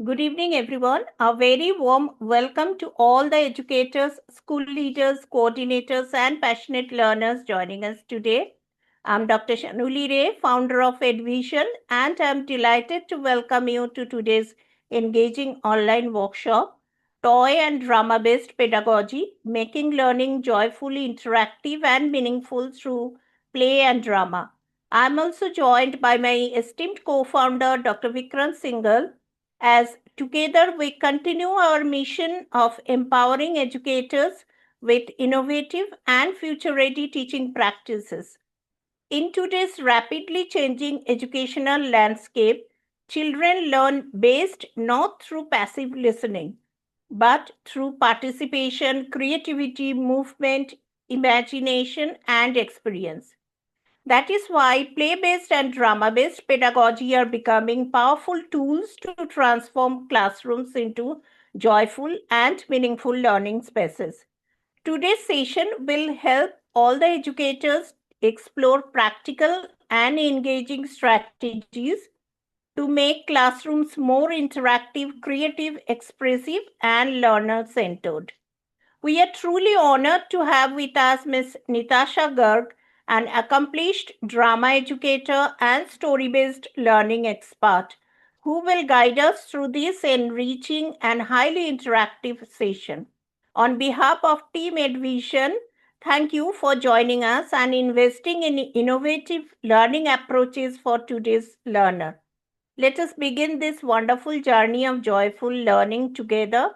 Good evening, everyone. A very warm welcome to all the educators, school leaders, coordinators, and passionate learners joining us today. I'm Dr. Shanuli Ray, founder of Edvishan, and I'm delighted to welcome you to today's engaging online workshop, Toy and Drama Based Pedagogy, Making Learning Joyfully Interactive and Meaningful Through Play and Drama. I'm also joined by my esteemed co founder, Dr. Vikrant Singhal, as together we continue our mission of empowering educators with innovative and future ready teaching practices. In today's rapidly changing educational landscape, children learn based not through passive listening, but through participation, creativity, movement, imagination, and experience. That is why play based and drama based pedagogy are becoming powerful tools to transform classrooms into joyful and meaningful learning spaces. Today's session will help all the educators explore practical and engaging strategies to make classrooms more interactive, creative, expressive, and learner centered. We are truly honored to have with us Ms. Nitasha Garg, an accomplished drama educator and story based learning expert, who will guide us through this enriching and highly interactive session. On behalf of Team Edvision, thank you for joining us and investing in innovative learning approaches for today's learner. Let us begin this wonderful journey of joyful learning together.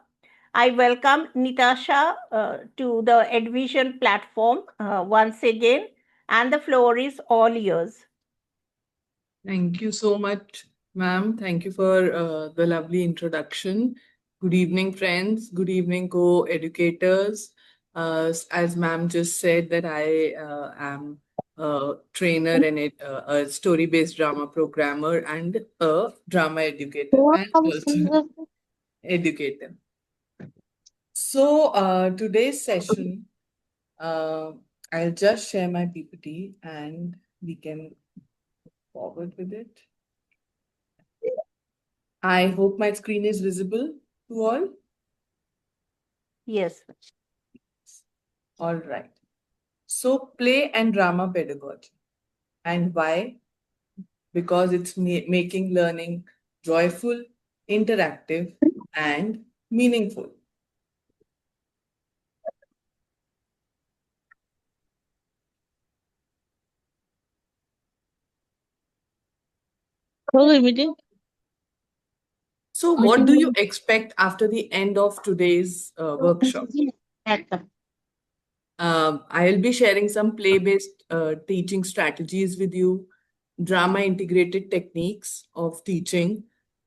I welcome Nitasha to the Edvision platform once again, and the floor is all yours. Thank you so much, ma'am. Thank you for the lovely introduction. Good evening, friends. Good evening, co-educators. As ma'am just said, that I am a trainer and a story-based drama programmer and a drama educator and also educator. So today's session, uh, I'll just share my PPT and we can forward with it. I hope my screen is visible to all. Yes. All right. So, play and drama pedagogy. And why? Because it's making learning joyful, interactive, and meaningful. So, what do you expect after the end of today's workshop? I'll be sharing some play-based teaching strategies with you, drama-integrated techniques of teaching,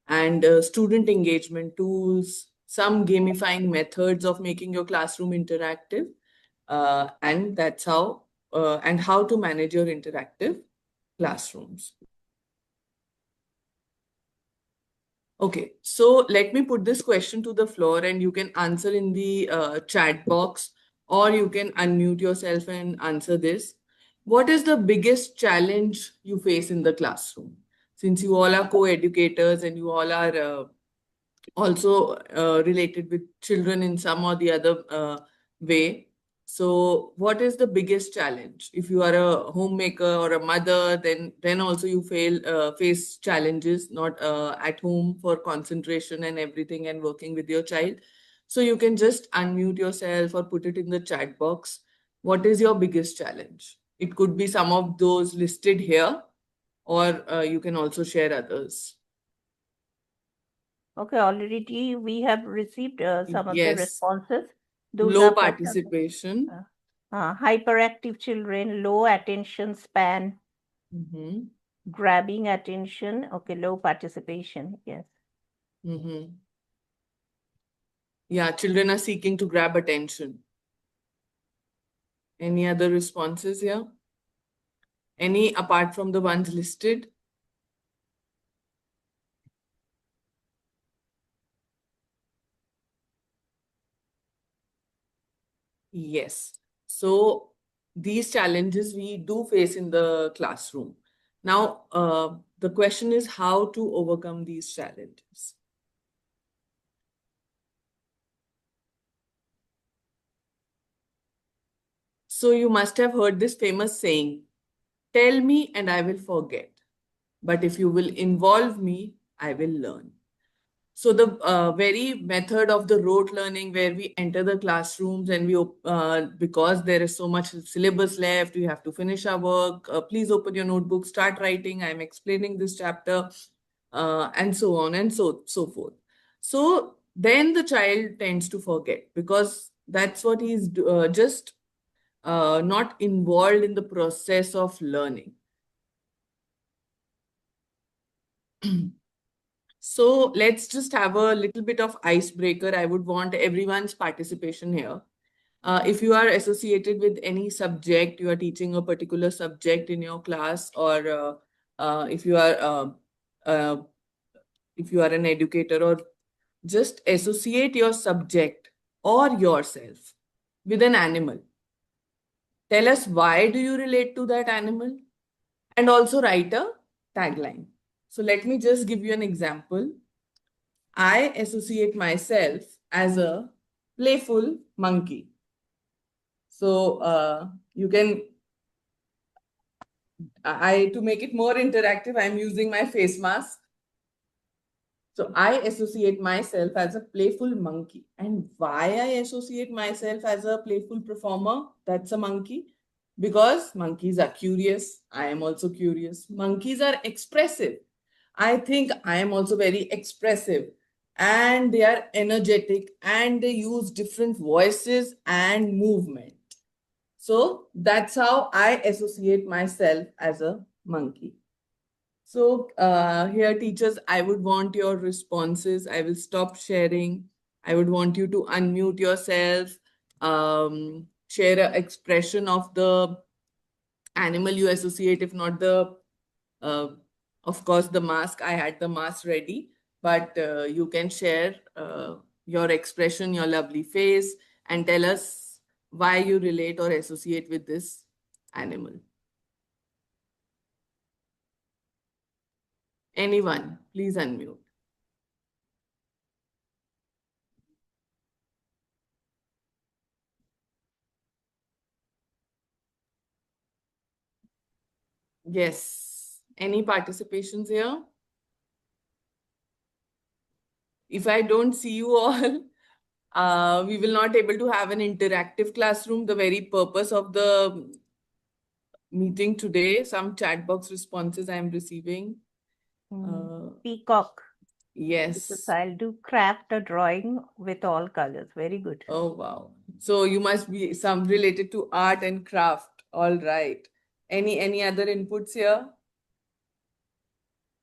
and student engagement tools, some gamifying methods of making your classroom interactive, and that's how and how to manage your interactive classrooms. Okay, so let me put this question to the floor and you can answer in the chat box or you can unmute yourself and answer this. What is the biggest challenge you face in the classroom? Since you all are co-educators and you all are also related with children in some or the other way. So, what is the biggest challenge? If you are a homemaker or a mother, then also you face challenges not at home for concentration and everything and working with your child. So you can just unmute yourself or put it in the chat box. What is your biggest challenge? It could be some of those listed here, or you can also share others. Okay, already we have received some of the Yes, responses. Those low are for participation. hyperactive children, low attention span, Mm-hmm. grabbing attention. Okay, low participation. Yes. Mm-hmm. Yeah, children are seeking to grab attention. Any other responses here? Any apart from the ones listed? Yes. So these challenges we do face in the classroom. Now, the question is how to overcome these challenges. So you must have heard this famous saying, tell me and I will forget. But if you will involve me, I will learn. So the very method of the rote learning where we enter the classrooms and because there is so much syllabus left, we have to finish our work. Please open your notebook, start writing. I'm explaining this chapter, and so on and so forth. So then the child tends to forget because that's what he's just not involved in the process of learning. So let's just have a little bit of icebreaker. I would want everyone's participation here. If you are associated with any subject, you are teaching a particular subject in your class, or if you are uh, if you are an educator, or just associate your subject or yourself with an animal. Tell us why do you relate to that animal, and also write a tagline. So let me just give you an example. I associate myself as a playful monkey. So you can, to make it more interactive, I'm using my face mask. So I associate myself as a playful monkey. And why I associate myself as a playful performer, that's a monkey? Because monkeys are curious. I am also curious. Monkeys are expressive. I think I am also very expressive. And they are energetic and they use different voices and movement. So that's how I associate myself as a monkey. So here, teachers, I would want your responses. I will stop sharing. I would want you to unmute yourself, share an expression of the animal you associate, if not the, uh, of course, the mask. I had the mask ready, but you can share your expression, your lovely face, and tell us why you relate or associate with this animal. Anyone, please unmute. Yes. Any participations here? If I don't see you all, we will not able to have an interactive classroom. The very purpose of the meeting today, some chat box responses I am receiving. Peacock. Because Yes. I'll do craft a drawing with all colors. Very good. Oh, wow. So you must be some related to art and craft. All right. Any other inputs here?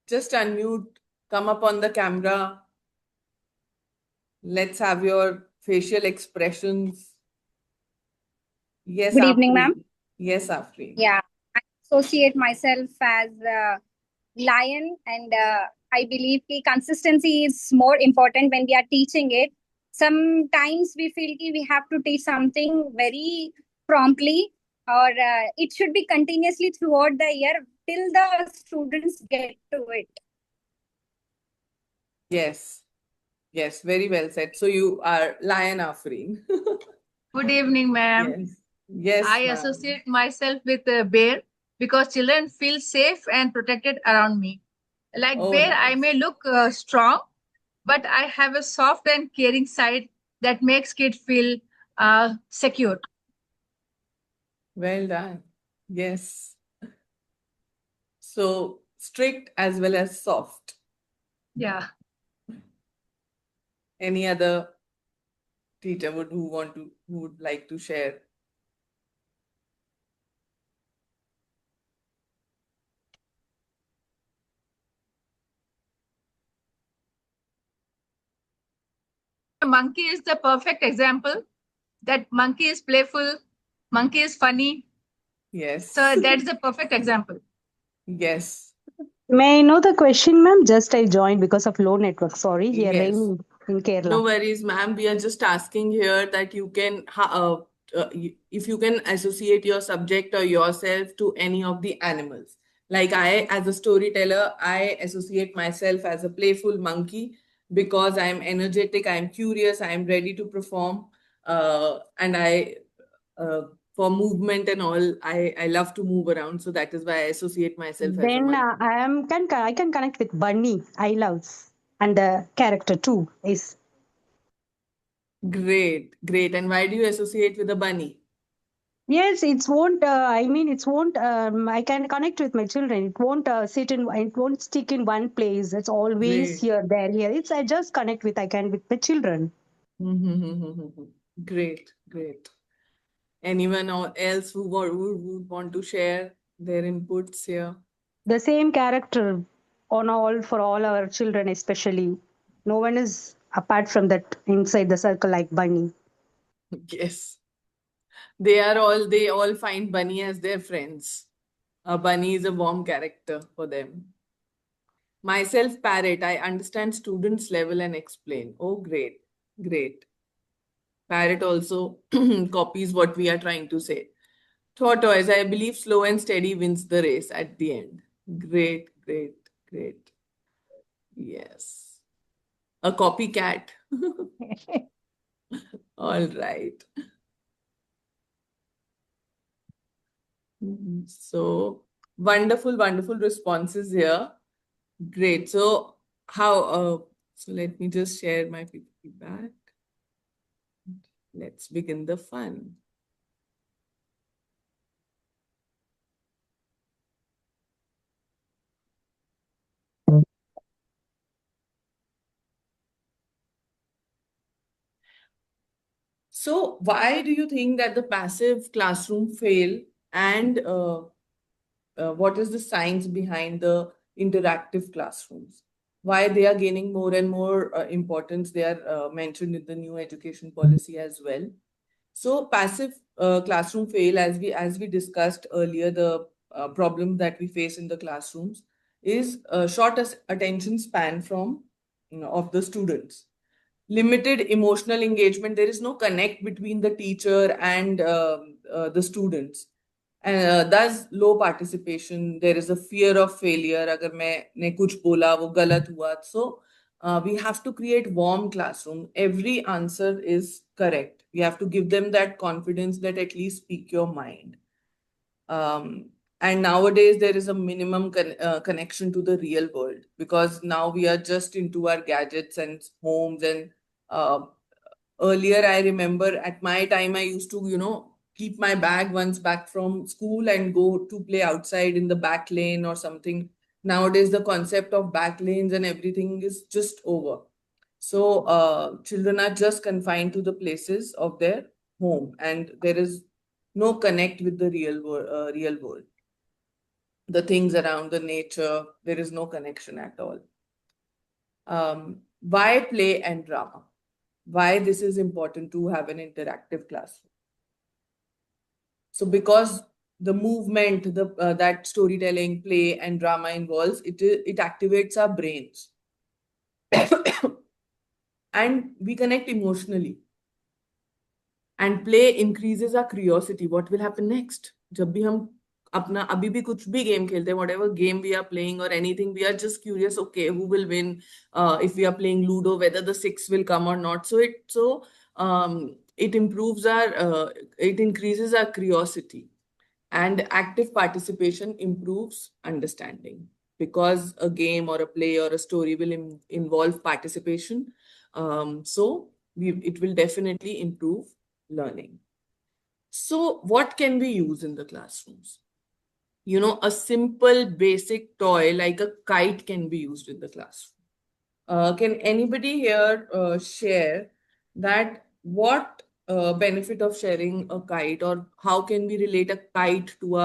Just unmute, come up on the camera. Let's have your facial expressions. Yes, Good evening, ma'am. Afreen. Yes, Afreen. Yeah, I associate myself as a lion, and I believe the consistency is more important when we are teaching it. Sometimes we feel we have to teach something very promptly, or it should be continuously throughout the year till the students get to it. Yes. Yes, very well said. So you are Lion Afreen. Good evening, ma'am. Yes. Yes, I ma'am. associate myself with a bear because children feel safe and protected around me. Like Oh, bear, I nice. may look strong, but I have a soft and caring side that makes kids feel secure. Well done. Yes. So strict as well as soft. Yeah. Any other teacher who would like to share? A monkey is the perfect example. That monkey is playful, monkey is funny. Yes. So that's the perfect example. Yes. May I know the question, ma'am? Just I joined because of low network. Sorry, here Yes. raining in Kerala. No worries, ma'am. We are just asking here that you can, if you can associate your subject or yourself to any of the animals. Like I, as a storyteller, I associate myself as a playful monkey because I'm energetic, I'm curious, I'm ready to perform, and I for movement and all. I love to move around, so that is why I associate myself as a Then monkey. I can connect with Bunny. I love, and the character too is Great, great. And why do you associate with a bunny? yes. It won't. It won't. I can connect with my children. It won't sit in. It won't stick in one place. It's always Great. here, there, here. It's I just connect with. I can with my children. Great, great. Anyone else who would want to share their inputs here? The same character on all for all our children, especially. No one is apart from that inside the circle like Bunny. Yes. They all find Bunny as their friends. A bunny is a warm character for them. Myself, Parrot, I understand students' level and explain. Oh, great, great. Parrot also copies what we are trying to say. Tortoise, I believe slow and steady wins the race at the end. Great, great, great. Yes. A copycat. All right. So wonderful, wonderful responses here. Great. So so let me just share my PPT back. Let's begin the fun. So why do you think that the passive classroom fail, and what is the science behind the interactive classrooms? Why they are gaining more and more importance? They are mentioned in the new education policy as well. So passive classroom fail, as we discussed earlier, the problem that we face in the classrooms is short attention span from of the students, limited emotional engagement. There is no connect between the teacher and the students, and thus low participation. There is a fear of failure. अगर मैंने कुछ बोला वो गलत हुआ, so we have to create warm classroom. Every answer is correct. We have to give them that confidence that at least speak your mind. And nowadays there is a minimum connection to the real world, because now we are just into our gadgets and homes. And uh, earlier I remember at my time I used to keep my bag once back from school and go to play outside in the back lane or something. Nowadays the concept of back lanes and everything is just over. So children are just confined to the places of their home, and there is no connect with the real world. The things around the nature, there is no connection at all. Why play and drama? Why this is important to have an interactive classroom? So because the movement, that storytelling, play, and drama involves, it activates our brains, and we connect emotionally. And play increases our curiosity. What will happen next? जब भी हम अपना अभी भी कुछ भी game खेलते हैं, whatever game we are playing or anything, we are just curious. Okay, who will win? If we are playing Ludo, whether the six will come or not. So it improves it increases our curiosity, and active participation improves understanding, because a game or a play or a story will involve participation. It will definitely improve learning. So what can we use in the classrooms? A simple basic toy like a kite can be used in the classroom. Can anybody here share that what benefit of sharing a kite, or how can we relate a kite to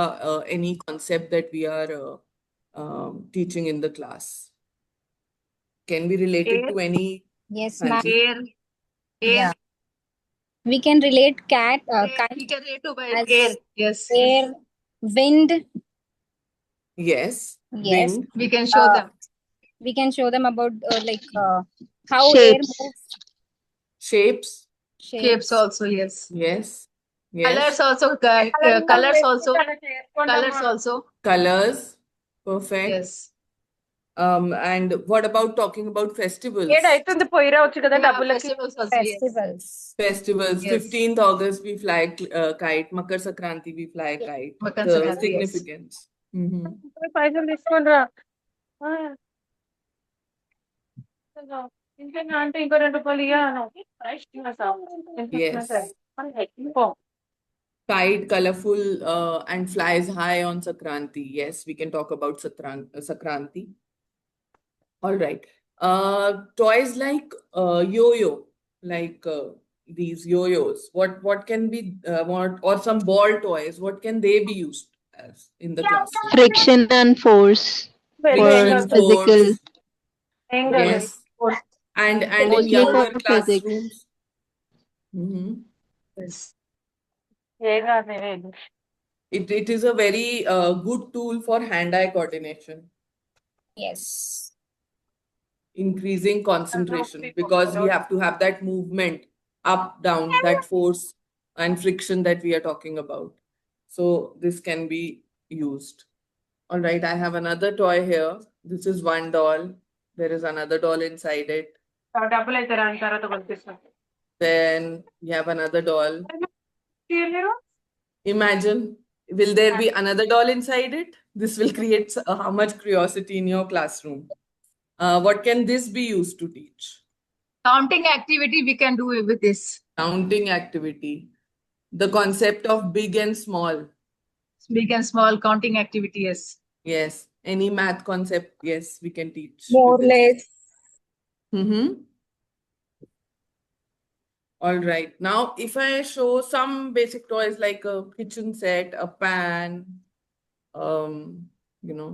any concept that we are teaching in the class? Can we relate it Air, to any? Yes, ma'am. Hanji? air, Yeah. air. We can relate We kite can relate to by as air. Yes. air, wind. Yes, Yes. wind, We can show Uh, them. we can show them about how air Shapes. moves, shapes. Shapes shapes. also, yes. Yes, Colors yes, also, colors also, colors also. colors. Perfect. Yes. And what about talking about festivals? ఏడైతుంది పోయి రావచ్చు కదా Yeah, డబ్బులకి festivals also, yes. Festivals. Festivals, Yes. 15th August we fly kite, Makar Sankranti we fly kite. Makar The Sankranti, yes. significance. Mhm. పైసలు తీసుకొని రా ఇంకేనా అంటే ఇంకో 2 రూపాయలు Yes. Kite, colorful, and flies high on Sankranti. Yes, we can talk about Sankranti. All right. Toys like yo-yo, like these yo-yos. What can be or some ball toys? What can they be used as in the classroom? Friction and force Friction, for physical, force. Yes. And in mostly for younger physics. classrooms. Mhm. Yes. It is a very good tool for hand-eye coordination, Yes. increasing concentration, because we have to have that movement up, down, that force and friction that we are talking about. So this can be used. All right, I have another toy here. This is one doll. There is another doll inside it. డబ్బులు అయితే రాని తర్వాత కొనిపిస్తాను Then we have another doll. Imagine, will there be another doll inside it? This will create how much curiosity in your classroom. What can this be used to teach? Counting activity we can do with this. Counting activity. The concept of big and small. Big and small counting activity, yes. Yes. Any math concept, yes, we can teach. More with this. less. Mm-hmm. All right. Now, if I show some basic toys like a kitchen set, a pan, you know,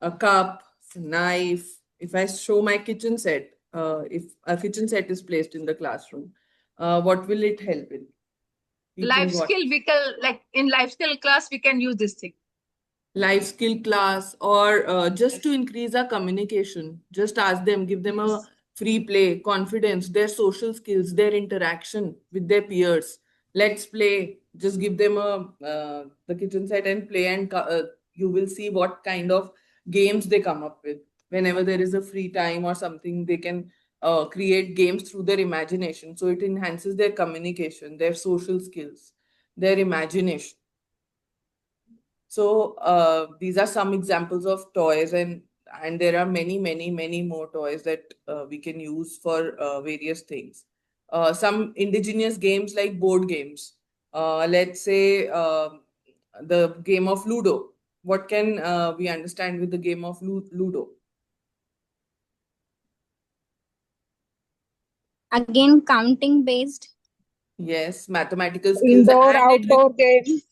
a cup, a knife. If I show my kitchen set, if a kitchen set is placed in the classroom, what will it help in? Teaching Life what? skill, we can, like in life skill class, we can use this thing. Life skill class, or just to increase our communication. Just ask them, give them a free play, confidence, their social skills, their interaction with their peers. Let's play. Just give them the kitchen set and play, and you will see what kind of games they come up with. Whenever there is a free time or something, they can create games through their imagination. So it enhances their communication, their social skills, their imagination. So these are some examples of toys, and there are many more toys that we can use for various things. Some indigenous games like board games. Let's say the game of Ludo. What can we understand with the game of Ludo? Again, counting based. Yes, mathematical skills. Indoor, and it outdoor games.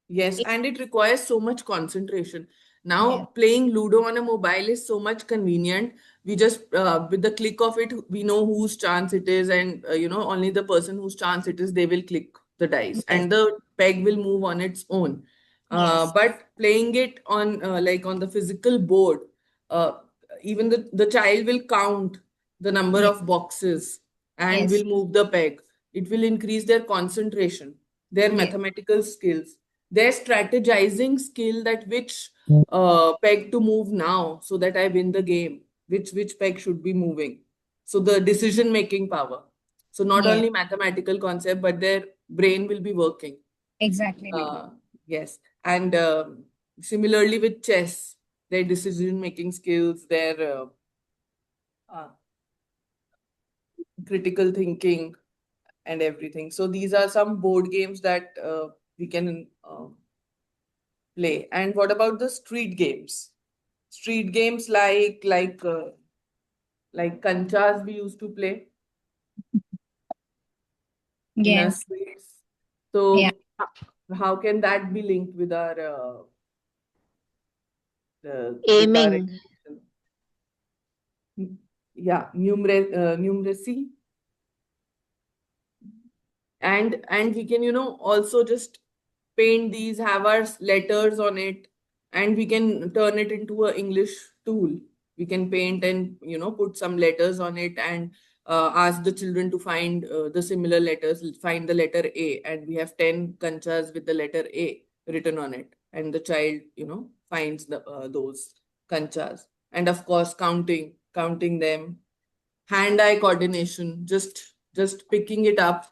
Yes, and it requires so much concentration. Now, playing Ludo on a mobile is so much convenient. We just, with the click of it, we know whose chance it is, and only the person whose chance it is, they will click the dice, and the peg will move on its own. Yes. But playing it on like on the physical board, uh, even the child will count the number of boxes and Yes. will move the peg. It will increase their concentration, their Yes. mathematical skills, their strategizing skill, that which peg to move now so that I win the game, which peg should be moving. So the decision making power. So not Yeah. only mathematical concept, but their brain will be working. Exactly. Yes. And similarly with chess, their decision making skills, their critical thinking and everything. So these are some board games that we can play. And what about the street games? Street games like kanchas we used to play in our Yes. streets. So Yeah. how can that be linked with our Aiming. education? Yeah, numeracy. And we can also just paint these, have our letters on it, and we can turn it into a English tool. We can paint and put some letters on it, and ask the children to find the similar letters, find the letter A, and we have 10 kanchas with the letter A written on it, and the child finds those kanchas. And of course, counting them. Hand-eye coordination, just picking it up.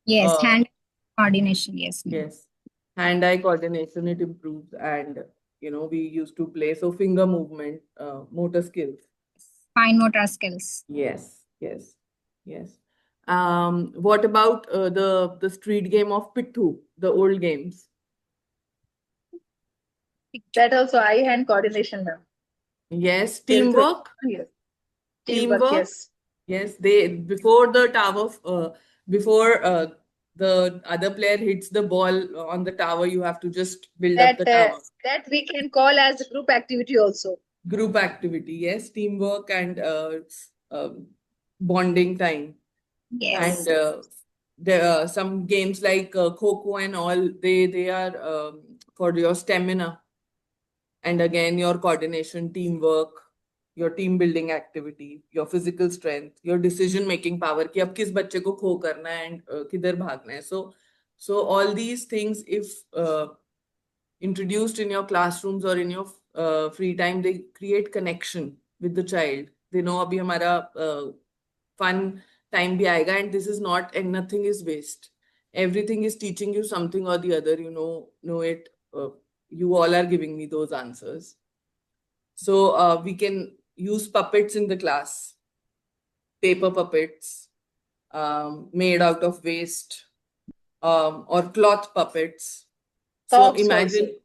Yes, Uh, hand coordination. Yes, ma'am. yes, hand-eye coordination, it improves. And we used to play, so finger movement, motor skills. Fine motor skills. Yes, yes, yes. What about the street game of Pittu, the old games? That also eye-hand coordination, ma'am. Yes, There's a- teamwork, Yes. Teamwork, teamwork. yes. Yes, they before the tower, before the other player hits the ball on the tower, you have to just build up the tower. That we can call as group activity also. Group activity, yes, teamwork and bonding time. Yes. And there are some games like Kho and all, they are for your stamina. And again, your coordination, teamwork, your team building activity, your physical strength, your decision making power कि अब किस बच्चे को खो करना है and किधर भागना है. So all these things, if introduced in your classrooms or in your free time, they create connection with the child. They know अभी हमारा fun time भी आएगा, and this is not, and nothing is waste. Everything is teaching you something or the other. Know it. You all are giving me those answers. So we can use puppets in the class, paper puppets made out of waste, or cloth puppets. So Props imagine, also.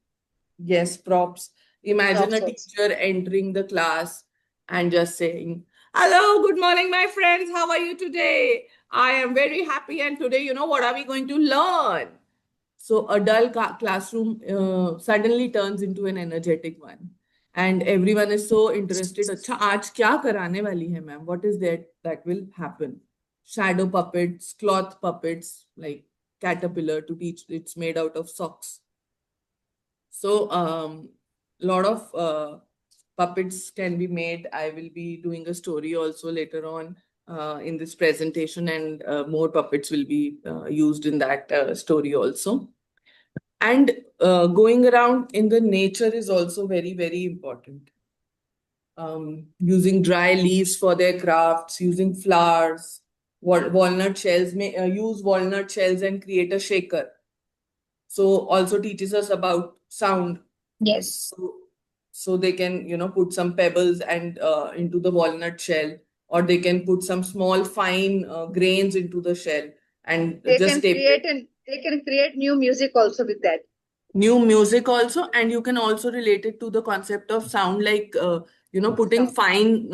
yes, props. Imagine a Props also. teacher entering the class and just saying, "Hello, good morning, my friends. How are you today? I am very happy, and today, what are we going to learn?" So a dull classroom suddenly turns into an energetic one. And everyone is so interested. अच्छा आज क्या कराने वाली है ma'am? What is that will happen? Shadow puppets, cloth puppets, like caterpillar to teach. It's made out of socks. So lot of puppets can be made. I will be doing a story also later on in this presentation, and more puppets will be used in that story also. And going around in the nature is also very, very important. Using dry leaves for their crafts, using flowers, walnut shells, use walnut shells and create a shaker. So also teaches us about sound. Yes. So they can, put some pebbles and into the walnut shell, or they can put some small fine grains into the shell and just tape it. They can create new music also with that. New music also, and you can also relate it to the concept of sound, like putting fine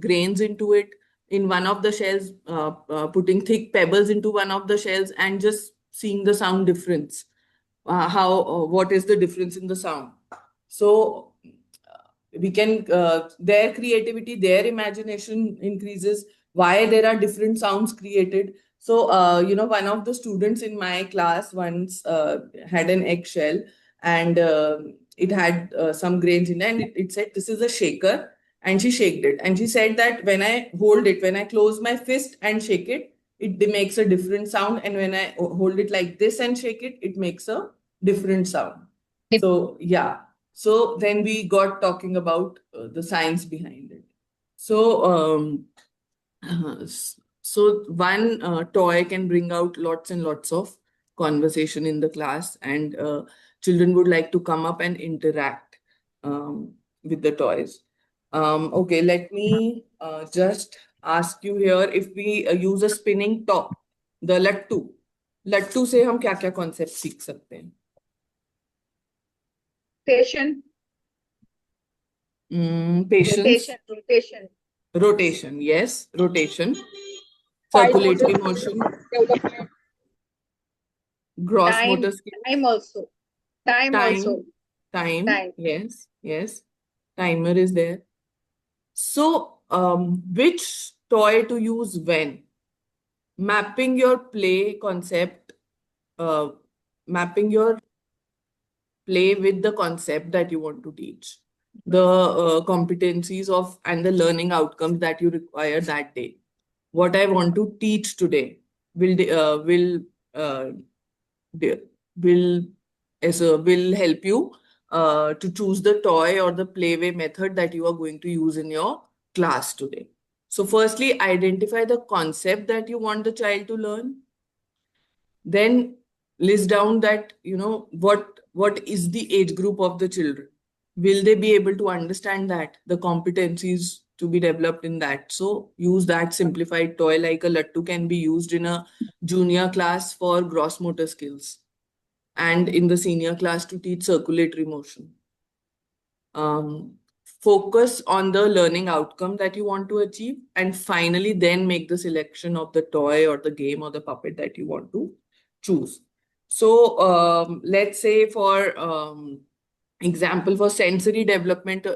grains into it in one of the shells, putting thick pebbles into one of the shells, and just seeing the sound difference. What is the difference in the sound? So we can their creativity, their imagination increases. Why there are different sounds created? So one of the students in my class once had an eggshell, and it had some grains in it, and it said this is a shaker, and she shaked it, and she said that when I close my fist and shake it, it makes a different sound, and when I hold it like this and shake it, it makes a different sound. So yeah, so then we got talking about the science behind it. So so one toy can bring out lots and lots of conversation in the class, and children would like to come up and interact with the toys. Okay, let me just ask you here, if we use a spinning top, the लट्टू से हम क्या क्या concept सीख सकते हैं? Patient. Patience. Rotation. Yes, rotation. Fine Circulatory motor motion, development. gross motor skills, Time also. Time also. time. Yes. Timer is there. So, which toy to use when? Mapping your play concept, mapping your play with the concept that you want to teach, the competencies of and the learning outcomes that you require that day. What I want to teach today will will help you to choose the toy or the playway method that you are going to use in your class today. So firstly, identify the concept that you want the child to learn. Then list down that, what is the age group of the children. Will they be able to understand that, the competencies to be developed in that? So use that simplified toy like a lattu can be used in a junior class for gross motor skills and in the senior class to teach circulatory motion. Focus on the learning outcome that you want to achieve, and finally then make the selection of the toy or the game or the puppet that you want to choose. So let's say for example, for sensory development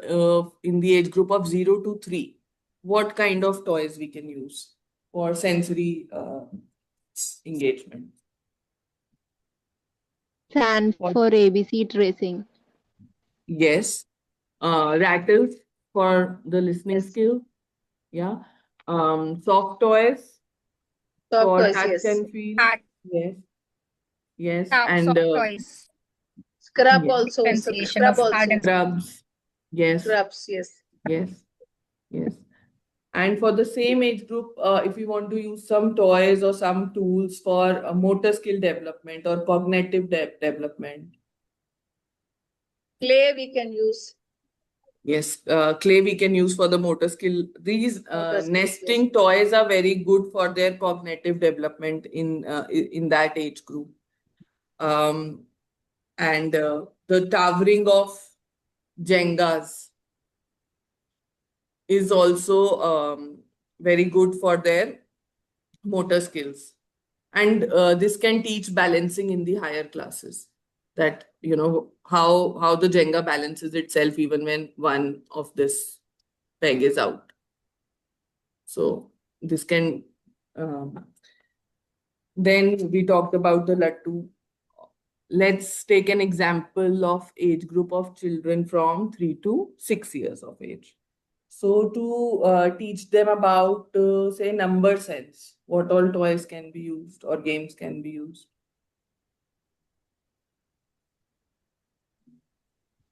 in the age group of 0 to 3, what kind of toys we can use for sensory engagement? Sand for ABC tracing. Yes. Rattles for the listening Yes. skill. Yeah. Soft toys Soft for toys, touch yes. and feel. Art, Yes. Yes. soft And toys, Scrub yes. also. differentiation Scrub of hard also. and Scrubs. Yes. Scrubs, yes. Yes. Yes. And for the same age group, if you want to use some toys or some tools for motor skill development or cognitive development. Clay we can use. Yes, clay we can use for the motor skill. These Motor skills, nesting toys are very good for their cognitive development in that age group. And the towering of Jengas is also very good for their motor skills. And this can teach balancing in the higher classes. That, how the Jenga balances itself even when one of this peg is out. So this can, then we talked about the lattu. Let's take an example of age group of children from 3 to 6 years of age. So to teach them about, say, number sense, what all toys can be used or games can be used.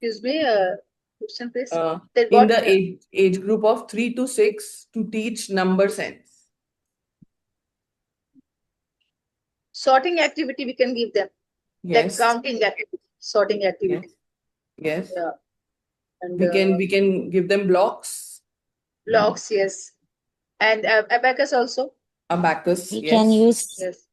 Excuse me, question please. That In what the age group of 3 to 6 to teach number sense. sorting activity we can give them. Like Yes. counting activity, sorting activity. Yes. Yeah. And We can give them blocks, blocks, yes. And abacus also. abacus. We Yes. can use Yes.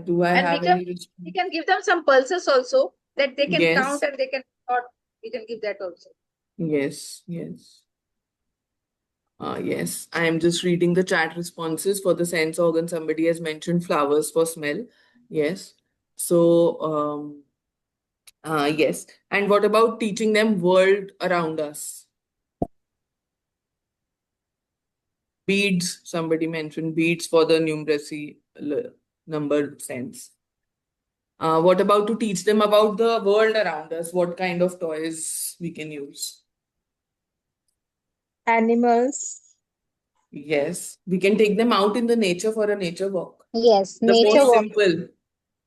Do I And have we any? can give them some pulses also that they can Yes. count and they can sort. We can give that also. Yes. Yes. Yes. I am just reading the chat responses for the sense organ. Somebody has mentioned flowers for smell. Yes. So, yes. And what about teaching them world around us? Beads, somebody mentioned beads for the numeracy number sense. What about to teach them about the world around us? What kind of toys we can use? Animals. Yes, we can take them out in the nature for a nature walk. yes, The nature most walk. simple.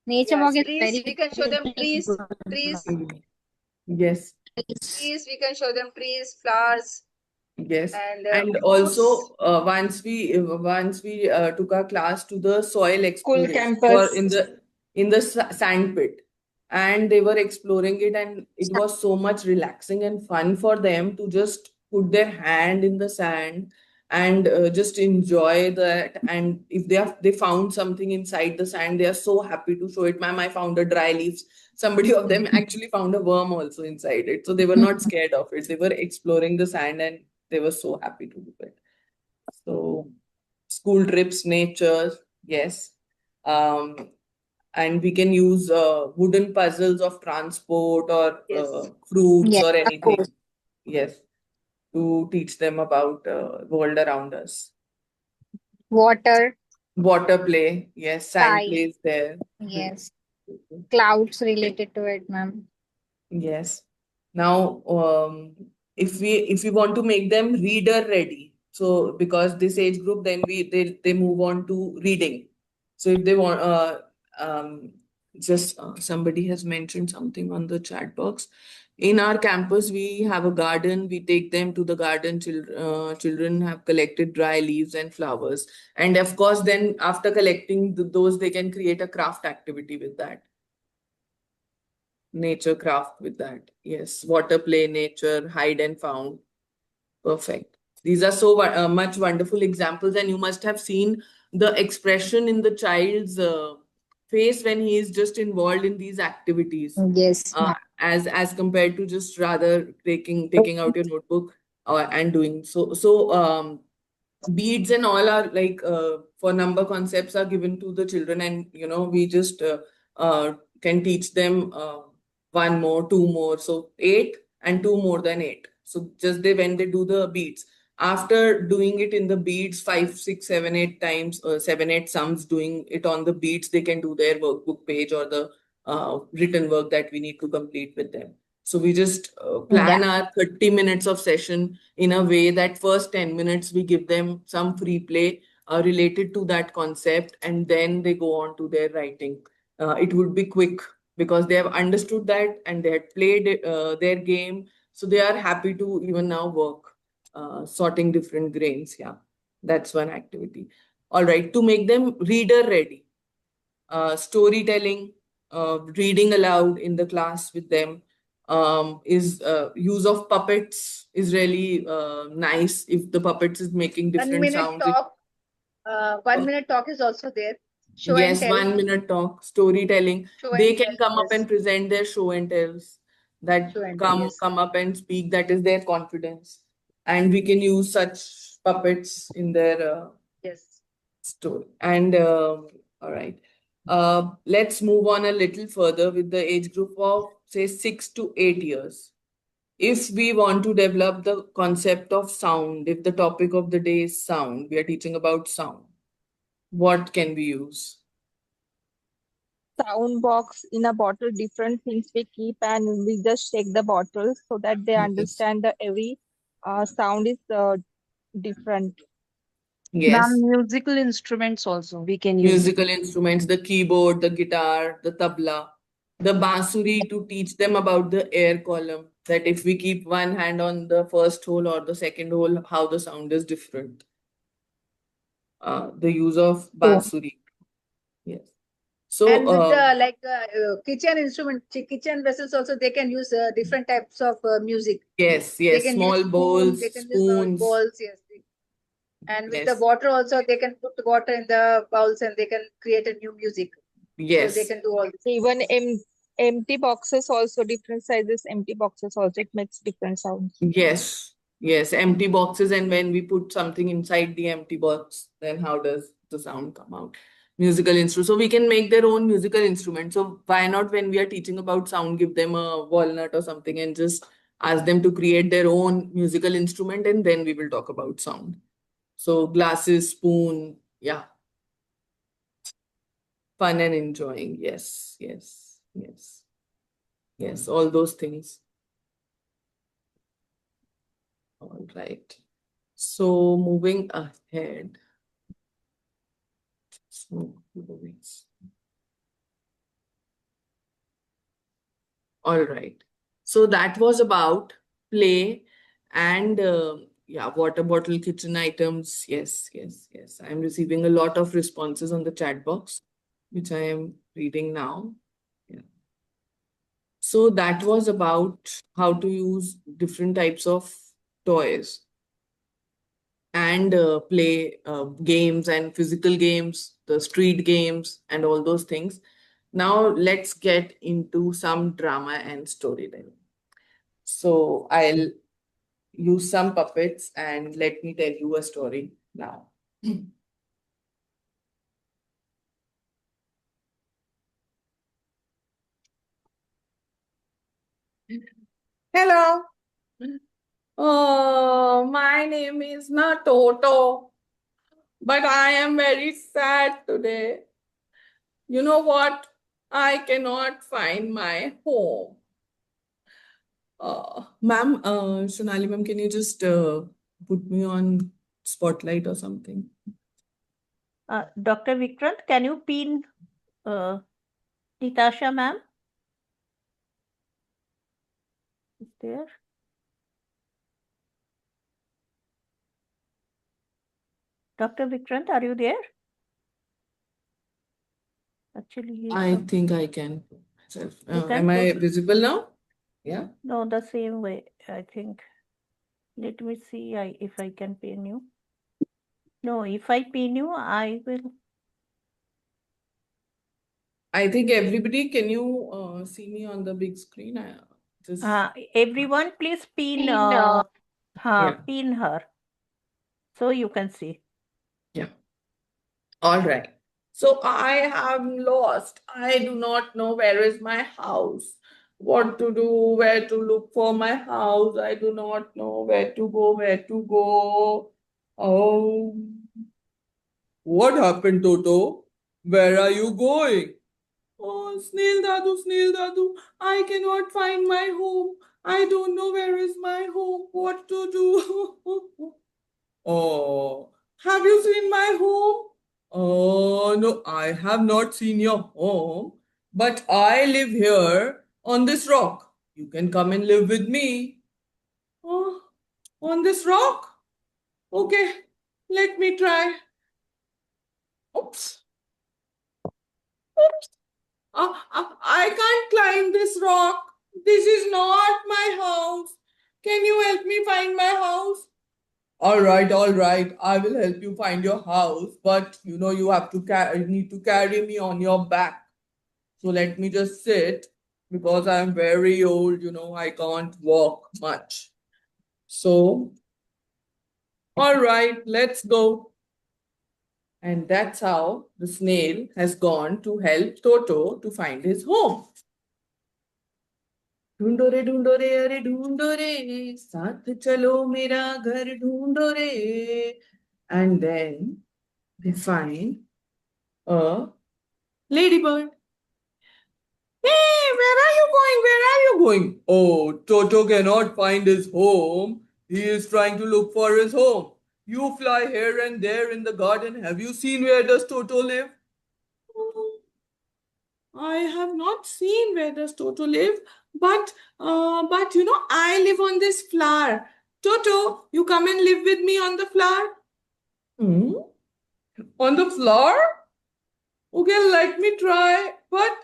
Nature Yes, walk is trees, very we can show them trees, Yes, trees, we can show them trees, flowers, yes. and And fruits. also, once we took our class to the soil exploration campus. in the sand pit, and they were exploring it, and it was so much relaxing and fun for them to just put their hand in the sand and just enjoy that. And if they found something inside the sand, they are so happy to show it. Ma'am, I found a dry leaf. Somebody of them actually found a worm also inside it, so they were not scared of it. They were exploring the sand and they were so happy to do it. So school trips, nature, yes. And we can use wooden puzzles of transport or Yes. fruits Yes, or of anything. course. Yes, to teach them about world around us. Water, Water play, yes. Sand sky. play is there. Yes, clouds related to it, ma'am. Yes. Now, if we want to make them reader ready, so because this age group, then they move on to reading. So if they want Just somebody has mentioned something on the chat box. In our campus, we have a garden. We take them to the garden. Children have collected dry leaves and flowers. And of course, then after collecting those, they can create a craft activity with that. Nature craft with that. Yes. Water play, nature, hide and found. Perfect. These are so much wonderful examples, and you must have seen the expression in the child's face when he is just involved in these activities, Yes. as compared to just rather taking out your notebook and doing so. So beads and all are like for number concepts are given to the children, and we just can teach them one more, two more, so 8 and 2 more than 8. So just when they do the beads, after doing it in the beads 5, 6, 7, 8 times, 7, 8 sums, doing it on the beads, they can do their workbook page or the written work that we need to complete with them. So we just plan our 30 minutes of session in a way that first 10 minutes we give them some free play related to that concept, and then they go on to their writing. It would be quick because they have understood that and they had played their game. So they are happy to even now work sorting different grains. Yeah, that's one activity. All right, to make them reader ready, storytelling, reading aloud in the class with them, is use of puppets is really nice. If the puppets is making 1 different minute sounds. talk. 1 minute talk is also there. Show and Yes, tell. 1 minute talk, storytelling. Show They and can tell. come up Yes. and present their show and tells that Show and tell. Yes. come up and speak. That is their confidence, and we can use such puppets in their Yes. story. And all right, let's move on a little further with the age group of say 6 to 8 years. If we want to develop the concept of sound, if the topic of the day is sound, we are teaching about sound, what can we use? Sound box in a bottle, different things we keep, and we just shake the bottle so that they Yes. understand that every sound is different. Yes. Ma'am, musical instruments also we can use. Musical instruments, the keyboard, the guitar, the tabla, the bansuri, to teach them about the air column. That if we keep one hand on the first hole or the second hole, how the sound is different. The use of bansuri. Yes. So And with the kitchen instrument, kitchen vessels also, they can use different types of music. yes, They yes, can small use bowls, they can spoons. use bowls. Yes. And with the Yes. water also, they can put water in the bowls and they can create a new music. Yes. So they can do all this. Even empty boxes also, different sizes empty boxes also, it makes different sounds. Yes. Yes. Empty boxes, and when we put something inside the empty box, then how does the sound come out? Musical instrument. So we can make their own musical instrument. So why not, when we are teaching about sound, give them a walnut or something and just ask them to create their own musical instrument, and then we will talk about sound. So glasses, spoon, yeah. Fun and enjoying. Yes, yes, yes. Yes, all those things. All right. So moving ahead. All right. So that was about play and yeah, water bottle, kitchen items. Yes, yes, yes. I'm receiving a lot of responses on the chat box, which I am reading now. Yeah. So that was about how to use different types of toys and play games and physical games, the street games, and all those things. Now let's get into some drama and storytelling. So I'll use some puppets and let me tell you a story now. Hello. Oh, my name is not Toto, but I am very sad today. You know what? I cannot find my home. Ma'am, Sonali ma'am, can you just put me on spotlight or something? Dr. Vikrant, can you pin Nitasha ma'am is there? Dr. Vikrant, are you there? Actually, he's I not. think I can. Myself. You can Am I put- visible now? Yeah. No, the same way, I think. Let me see if I can pin you. No, if I pin you, I will. I think everybody, can you see me on the big screen? Just Everyone, please pin, yeah. pin her so you can see. Yeah. All right. So I am lost. I do not know where is my house, what to do, where to look for my house. I do not know where to go, where to go. Oh, what happened, Toto? Where are you going? Oh, Snail Dadu, I cannot find my home. I don't know where is my home, what to do. Oh, have you seen my home? Oh, no, I have not seen your home, but I live here on this rock. You can come and live with me. Oh, on this rock? Okay, let me try. Oops. Oops. I can't climb this rock. This is not my house. Can you help me find my house? All right, all right. I will help you find your house, but you have to you need to carry me on your back. So let me just sit because I'm very old, I can't walk much. So, all right, let's go. And that's how the snail has gone to help Toto to find his home. ढूंढो रे अरे ढूंढो रे साथ चलो मेरा घर ढूंढो रे. And then they find a ladybird. Hey, where are you going? Where are you going? Oh, Toto cannot find his home. He is trying to look for his home. You fly here and there in the garden. Have you seen where does Toto live? Oh, I have not seen where does Toto live, but I live on this flower. Toto, you come and live with me on the flower. Hmm? On the flower? Okay, let me try, but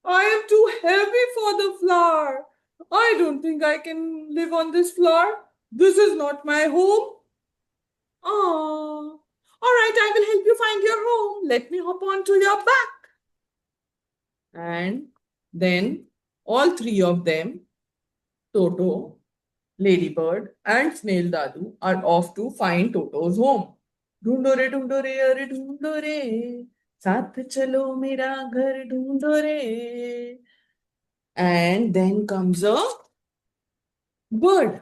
I am too heavy for the flower. I don't think I can live on this flower. This is not my home. Oh, all right, I will help you find your home. Let me hop onto your back. And then all three of them, Toto, Ladybird, and Snail Dadu, are off to find Toto's home. ढूंढो रे अरे ढूंढो रे साथ चलो मेरा घर ढूंढो रे. And then comes a bird.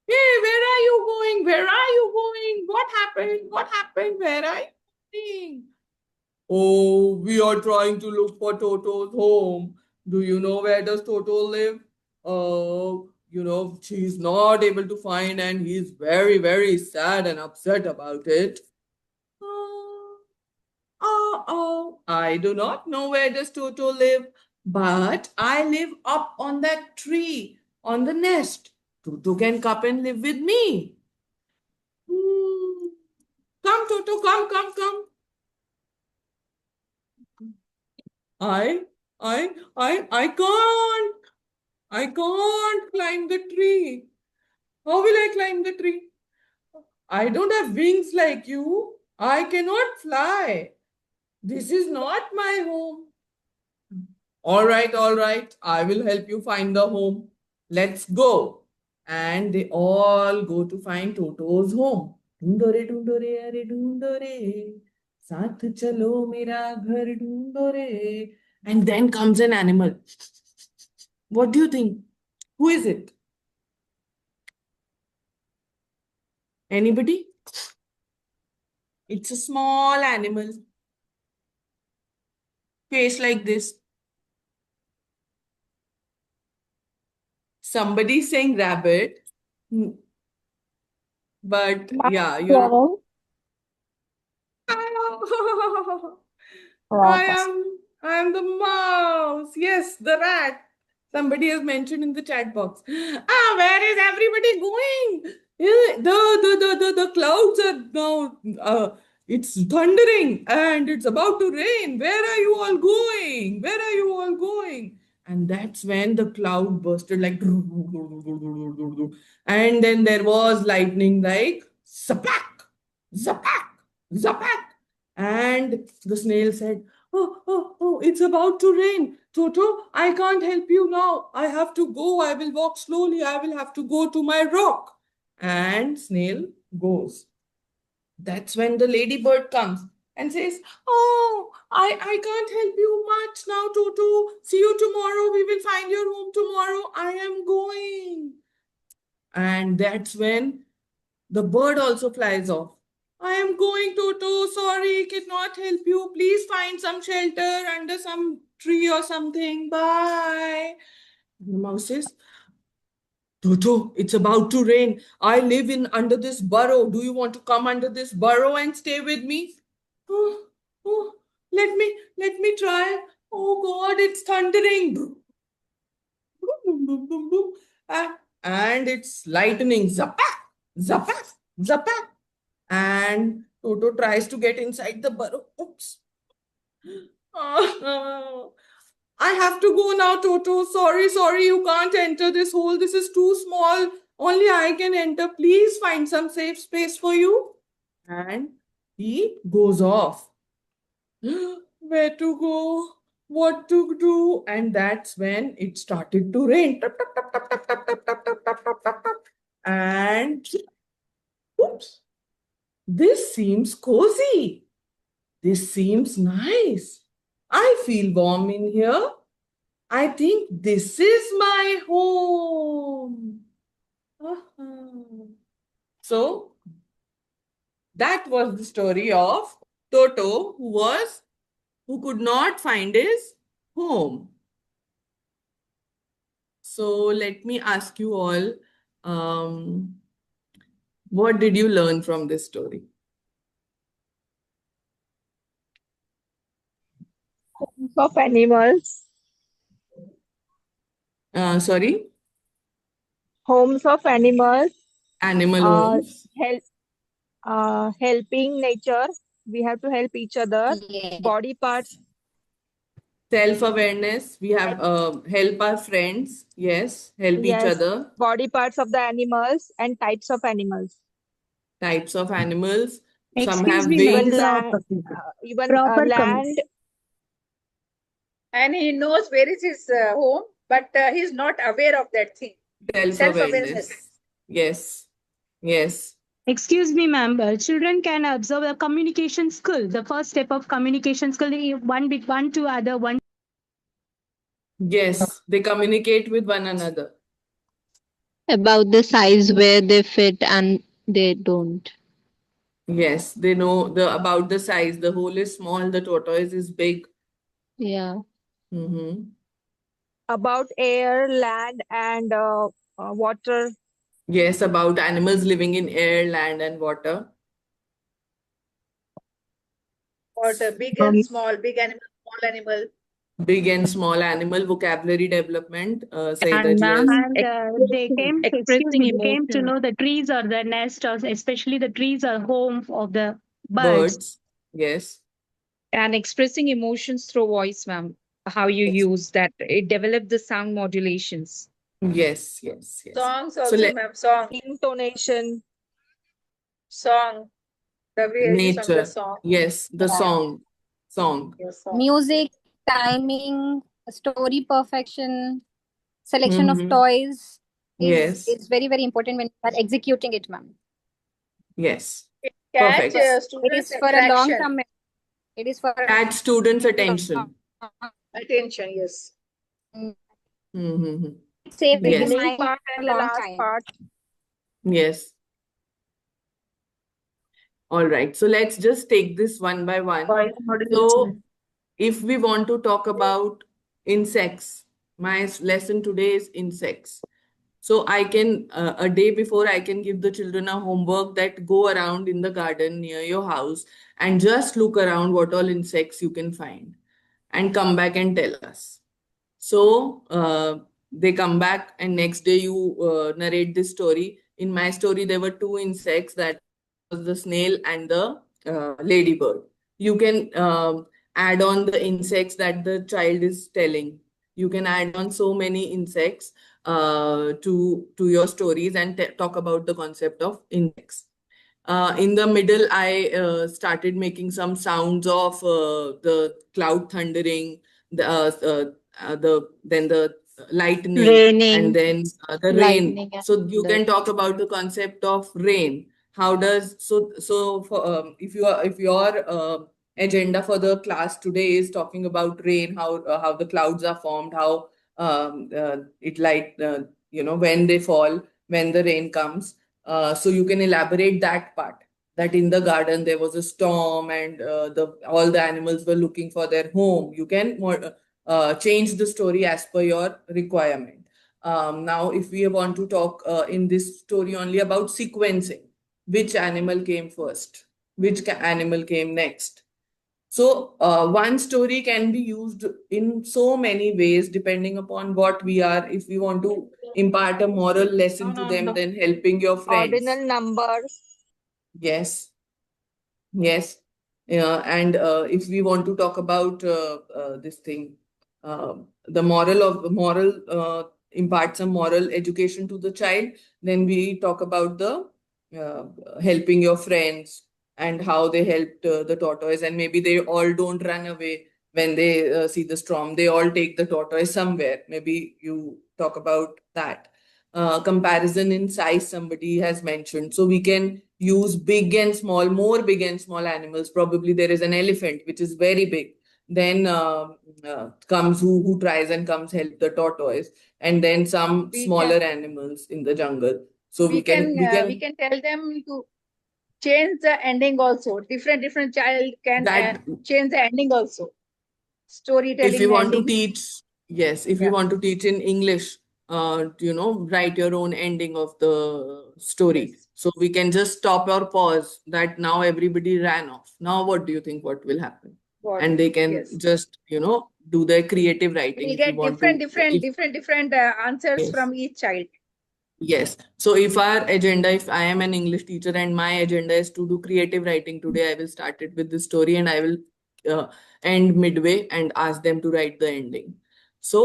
Hey, where are you going? Where are you going? What happened? What happened? Where are you going? Oh, we are trying to look for Toto's home. Do you know where does Toto live? She's not able to find, and he's very, very sad and upset about it. I do not know where does Toto live, but I live up on that tree, on the nest. Toto can come and live with me. Hmm. Come, Toto, come, come, come. I, I can't. I can't climb the tree. How will I climb the tree? I don't have wings like you. I cannot fly. This is not my home. All right, all right. I will help you find the home. Let's go. And they all go to find Toto's home. ढूंढो रे अरे ढूंढो रे साथ चलो मेरा घर ढूंढो रे. And then comes an animal. What do you think? Who is it? Anybody? It's a small animal. Face like this. Somebody saying rabbit. But yeah, Squirrel. I Wow. am I am the mouse. Yes, the rat. Somebody has mentioned in the chat box. Ah, where is everybody going? Yeah, the clouds are now, it's thundering and it's about to rain. Where are you all going? Where are you all going? And that's when the cloud bursted like, and then there was lightning like, zapak, zapak, zapak. And the snail said, oh, it's about to rain. Toto, I can't help you now. I have to go. I will walk slowly. I will have to go to my rock. And snail goes. That's when the ladybird comes and says, oh, I can't help you much now, Toto. See you tomorrow. We will find your home tomorrow. I am going. And that's when the bird also flies off. I am going, Toto. Sorry, cannot help you. Please find some shelter under some tree or something. Bye. The mouse says, Toto, it's about to rain. I live in under this burrow. Do you want to come under this burrow and stay with me? Oh, oh, let me try. Oh God, it's thundering. Boom, boom, boom, boom, boom. And it's lightning. Zapak, zapak, zapak. And Toto tries to get inside the burrow. Oops. I have to go now, Toto. Sorry, you can't enter this hole. This is too small. Only I can enter. Please find some safe space for you. And he goes off. Where to go? What to do? And that's when it started to rain. Tap, tap, tap, tap, tap, tap, tap, tap, tap, tap, tap, tap, tap. And oops. This seems cozy. This seems nice. I feel warm in here. I think this is my home. So that was the story of Toto who could not find his home. So let me ask you all, what did you learn from this story? Homes of animals. Sorry? Homes of animals. Animal homes. Helping nature. We have to help each other. Yes. Body parts. Self-awareness. We have help our friends. Yes. Help each Yes. other. Body parts of the animals and types of animals. Types of animals. Some Excuse have me, Even wings. proper land. And he knows where is his home, but he's not aware of that thing. Self-awareness. Yes. Yes. Excuse me, ma'am. Children can observe a communication skill. The first step of communication skill, one to other, one. Yes. They communicate with one another. About the size where they fit and they don't. Yes. They know about the size. The hole is small. The tortoise is big. Yeah. Mm-hmm. About air, land, and water. Yes. About animals living in air, land, and water. Water, big and small, big animal, small animal. Big and small animal vocabulary development. Saida And ji ma'am, has. And they came, excuse expressing me, they came to emotion. know the trees are the nest, or especially the trees are home of the birds. Birds. Yes. And expressing emotions through voice, ma'am. How you Yes. use that. It developed the sound modulations. Yes. Songs So also, ma'am, song. Intonation. Song. The way he sung the nature. song. Yes. The song. Yes, song. Music, timing, story perfection, selection of Mm-hmm. toys Yes. is very, very important when you are executing it, ma'am. Yes. Catch Perfect. It students' is for a long attraction. term. It is for a Catch students' attention. Attention, yes. Mm-hmm. safe in Yes. mind Part for and a the long last time. part. Yes. All right. So let's just take this one by one. So if we want to talk about insects, my lesson today is insects. So I can, a day before, I can give the children a homework that go around in the garden near your house and just look around what all insects you can find. and come back and tell us. So they come back, and next day you narrate this story. In my story, there were two insects, that was the snail and the ladybird. You can add on the insects that the child is telling. You can add on so many insects to your stories and talk about the concept of insects. In the middle, I started making some sounds of the cloud thundering, the then the lightning, and Raining, then the rain. lightning, and So you thunder. can talk about the concept of rain. How does so for if your agenda for the class today is talking about rain, how the clouds are formed, how it light when they fall, when the rain comes. So you can elaborate that part, that in the garden there was a storm, and all the animals were looking for their home. You can change the story as per your requirement. Now, if we want to talk in this story only about sequencing, which animal came first, which animal came next. So one story can be used in so many ways depending upon what we are. If we want to impart a moral lesson to them, then helping your friends. Ordinal numbers. Yes. Yes. And if we want to talk about this thing, the moral impart some moral education to the child, then we talk about the uh, helping your friends and how they helped the tortoise, and maybe they all don't run away when they see the storm. They all take the tortoise somewhere. Maybe you talk about that. Comparison in size, somebody has mentioned. So we can use big and small, more big and small animals. Probably there is an elephant which is very big. Then comes who tries and comes help the tortoise, and then some We smaller can animals in the jungle. So we can tell them to change the ending also. Different child can that change the ending also. if Storytelling you want to ending. teach, yes, if you Yeah. want to teach in English, write your own ending of the story. Yes. So we can just stop or pause that now everybody ran off. Now what do you think what will happen? What? And they can Yes. just, do their creative writing We'll if you get want to. different answers Yes. from each child. Yes. So if our agenda, if I am an English teacher and my agenda is to do creative writing today, I will start it with this story, and I will end midway and ask them to write the ending. So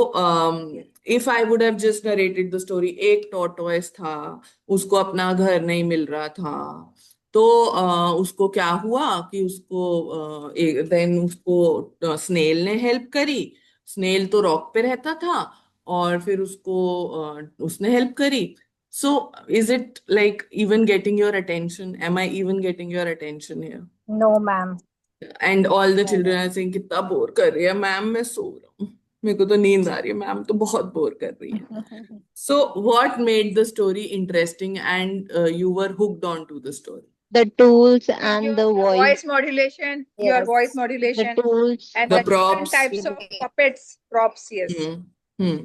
if I would have just narrated the story, एक tortoise था, उसको अपना घर नहीं मिल रहा था, तो उसको क्या हुआ कि उसको देन उसको स्नेल ने हेल्प करी. स्नेल तो रॉक पे रहता था, और फिर उसने हेल्प करी. So is it like even getting your attention? Am I even getting your attention here? No, ma'am. And all the children are saying कितना बोर कर रही है मैम, मैं सो रहा हूँ, मेरे को तो नींद आ रही है, मैम तो बहुत बोर कर रही है. So what made the story interesting, and you were hooked on to the story? The tools Your and the voice, voice modulation, your Yes. voice the modulation, tools. and The the different props. types of puppets, props. Yes. Hmm. Hmm.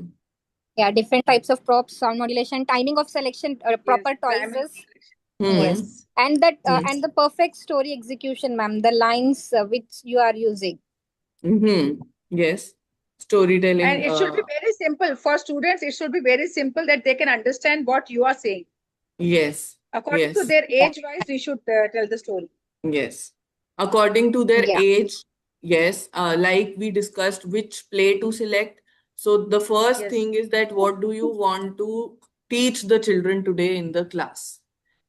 Yeah, different types of props, sound modulation, timing of selection, proper Yes. Timing choices. Hmm. Yes. And that Hmm. and the perfect story execution, ma'am. The lines which you are using. Hmm. Yes. Storytelling. And it should be very simple for students. It should be very simple that they can understand what you are saying. Yes. According to Yes. their age wise, we should tell the story. Yes. According to their Yeah. age, yes, like we discussed which play to select. So the first Yes. thing is that what do you want to teach the children today in the class?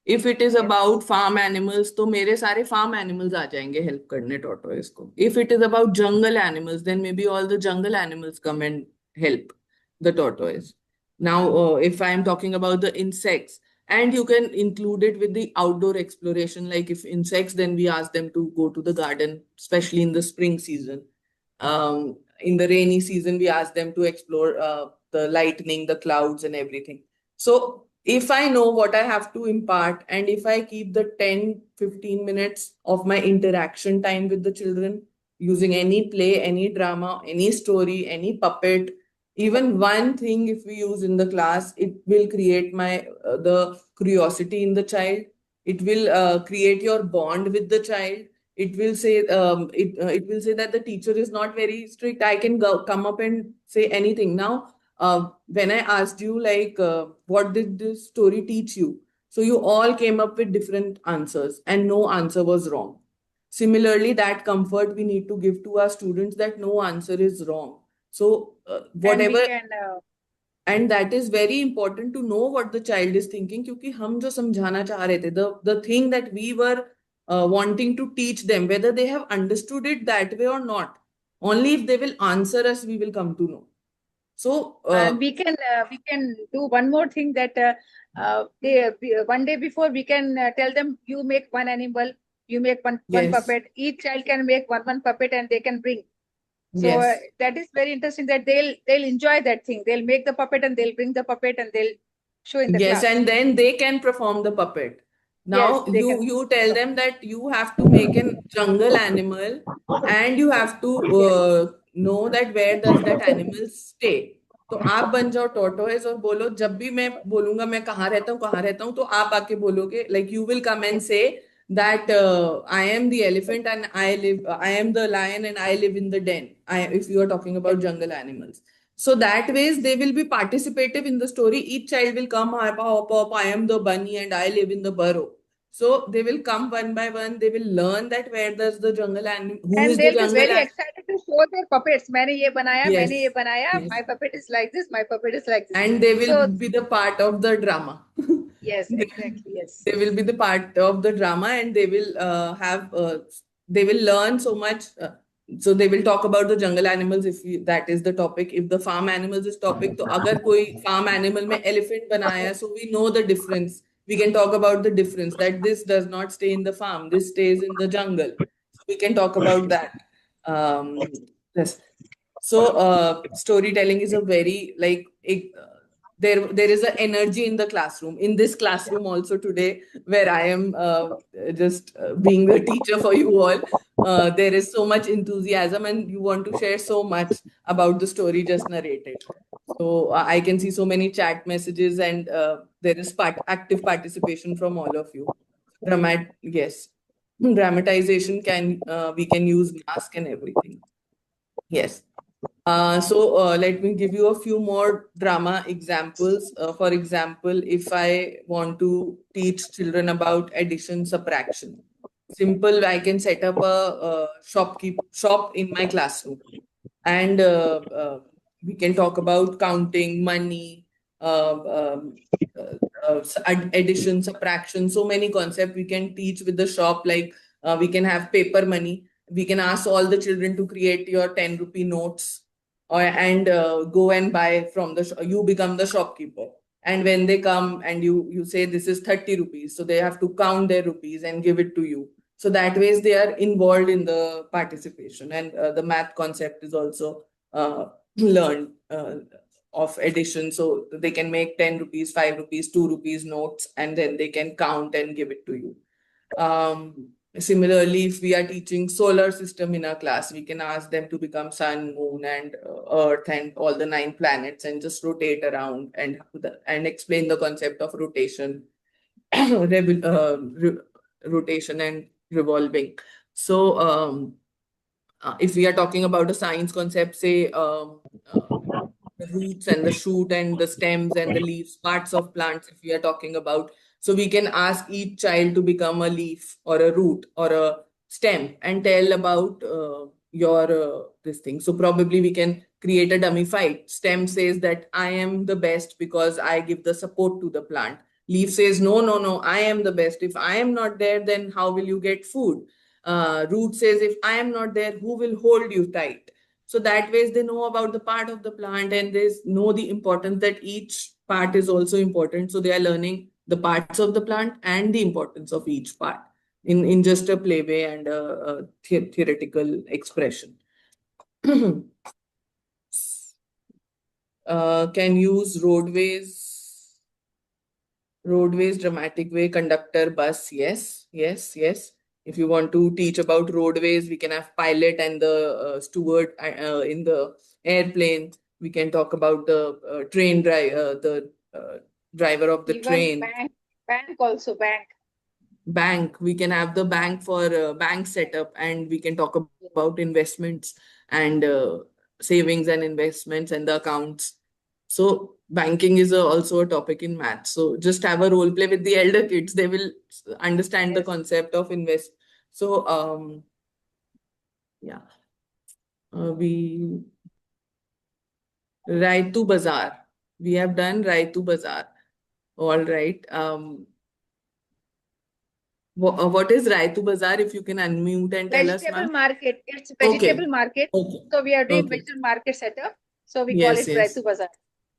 If it is Yes. about farm animals, तो मेरे सारे farm animals आ जाएंगे help करने tortoise को. If it is about jungle animals, then maybe all the jungle animals come and help the tortoise. Now, if I am talking about the insects, and you can include it with the outdoor exploration, like if insects, then we ask them to go to the garden, especially in the spring season. In the rainy season, we ask them to explore the lightning, the clouds, and everything. So if I know what I have to impart, and if I keep the 10-15 minutes of my interaction time with the children using any play, any drama, any story, any puppet, even one thing, if we use in the class, it will create the curiosity in the child. It will create your bond with the child. It will say it will say that the teacher is not very strict. I can come up and say anything. Now, when I asked you like, what did this story teach you? So you all came up with different answers, and no answer was wrong. Similarly, that comfort we need to give to our students, that no answer is wrong. So And we whatever, can and that is very important to know what the child is thinking, क्योंकि हम जो समझाना चाह रहे थे, the thing that we were wanting to teach them, whether they have understood it that way or not, only if they will answer us we will come to know. So and we can do one more thing, that one day before we can tell them, you make one animal, you make one yes, puppet. Each child can make one puppet and they can bring. So yes, that is very interesting, that they'll enjoy that thing. They'll make the puppet and they'll bring the puppet and they'll show in the yes, class. and then they can perform the puppet. Now Yes, they can. you tell them that you have to make an jungle animal, and you have to know that where does that animal stay. तो आप बन जाओ tortoise और बोलो, जब भी मैं बोलूंगा मैं कहाँ रहता हूँ, तो आप आके बोलोगे, like you will come and say that I am the elephant and I am the lion and I live in the den. If you are talking about jungle animals. So that ways they will be participative in the story. Each child will come, I am the bunny and I live in the burrow. So they will come one by one. They will learn that where does the jungle animal, who And is the they'll be jungle very animal. excited to show their puppets. मैंने ये बनाया, Yes, मैंने ये बनाया, yes. my puppet is like this, my puppet is like this. And they will So be the part of the drama. yes, They- exactly, yes. They will be the part of the drama, and they will they will learn so much. So they will talk about the jungle animals if that is the topic. If the farm animals is topic, तो अगर कोई farm animal में elephant बनाया, so we know the difference. We can talk about the difference, that this does not stay in the farm, this stays in the jungle. So we can talk about that. Yes. So storytelling is a very there is an energy in the classroom. In this classroom also today, where I am just being the teacher for you all, there is so much enthusiasm, and you want to share so much about the story just narrated. So I can see so many chat messages, and there is active participation from all of you. Yes, dramatization can we can use mask and everything. Yes. So let me give you a few more drama examples. For example, if I want to teach children about addition, subtraction, simple, I can set up a shop in my classroom, and we can talk about counting, money, uh, um, addition, subtraction, so many concepts we can teach with the shop. Like we can have paper money. We can ask all the children to create your 10 rupee notes, and go and buy from the you become the shopkeeper. And when they come and you say this is 30 rupees, so they have to count their rupees and give it to you. So that ways they are involved in the participation, and the math concept is also learned of addition. So they can make 10 rupees, 5 rupees, 2 rupees notes, and then they can count and give it to you. Similarly, if we are teaching solar system in our class, we can ask them to become sun, moon, and earth, and all the 9 planets, and just rotate around and explain the concept of rotation, rotation and revolving. So if we are talking about a science concept, say the roots and the shoot and the stems and the leaves, parts of plants, if we are talking about. So we can ask each child to become a leaf or a root or a stem and tell about your this thing. So probably we can create a dummy fight. Stem says that I am the best because I give the support to the plant. Leaf says, no, no, no, I am the best. If I am not there, then how will you get food? Root says, if I am not there, who will hold you tight? So that ways they know about the part of the plant, and they know the importance that each part is also important. So they are learning the parts of the plant and the importance of each part in just a play way and a theoretical expression. Can use roadways, dramatic way, conductor, bus. Yes, yes, yes. If you want to teach about roadways, we can have pilot and the steward in the airplane. We can talk about the train driver, the driver of the Even train. bank also bank. bank. We can have the bank for bank setup, and we can talk about investments and savings and investments and the accounts. So banking is also a topic in math. So just have a role play with the elder kids. They will understand the Yes. concept of invest. So yeah, we Raitu Bazaar. We have done Raitu Bazaar. All right. What is Raitu Bazaar? If you can unmute and tell us, Vegetable ma'am. market. It's Okay. vegetable market. Okay. So we are doing Okay. vegetable market setup. So we call Yes, it yes. Raitu Bazaar.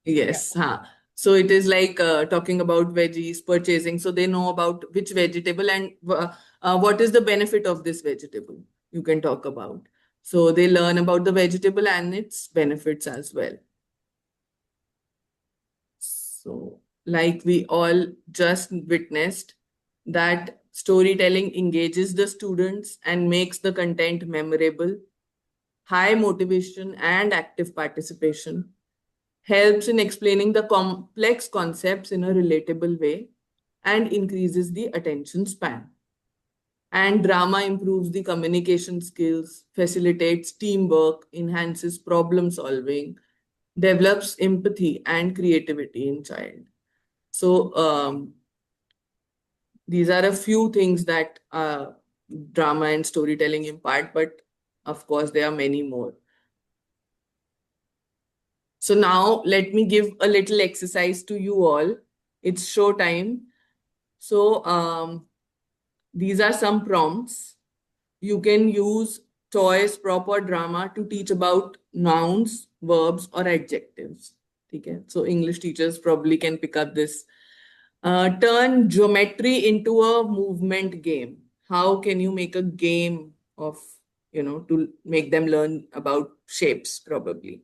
Yes. Huh. So it is like talking about veggies, purchasing. So they know about which vegetable and what is the benefit of this vegetable you can talk about. So they learn about the vegetable and its benefits as well. So, like we all just witnessed, that storytelling engages the students and makes the content memorable, high motivation and active participation, helps in explaining the complex concepts in a relatable way, and increases the attention span. And drama improves the communication skills, facilitates teamwork, enhances problem solving, develops empathy and creativity in child. So these are a few things that drama and storytelling impart, but of course there are many more. So now let me give a little exercise to you all. It's show time. So these are some prompts. You can use toys, prop or drama to teach about nouns, verbs or adjectives. Okay? So English teachers probably can pick up this. Turn geometry into a movement game. How can you make a game of, to make them learn about shapes probably?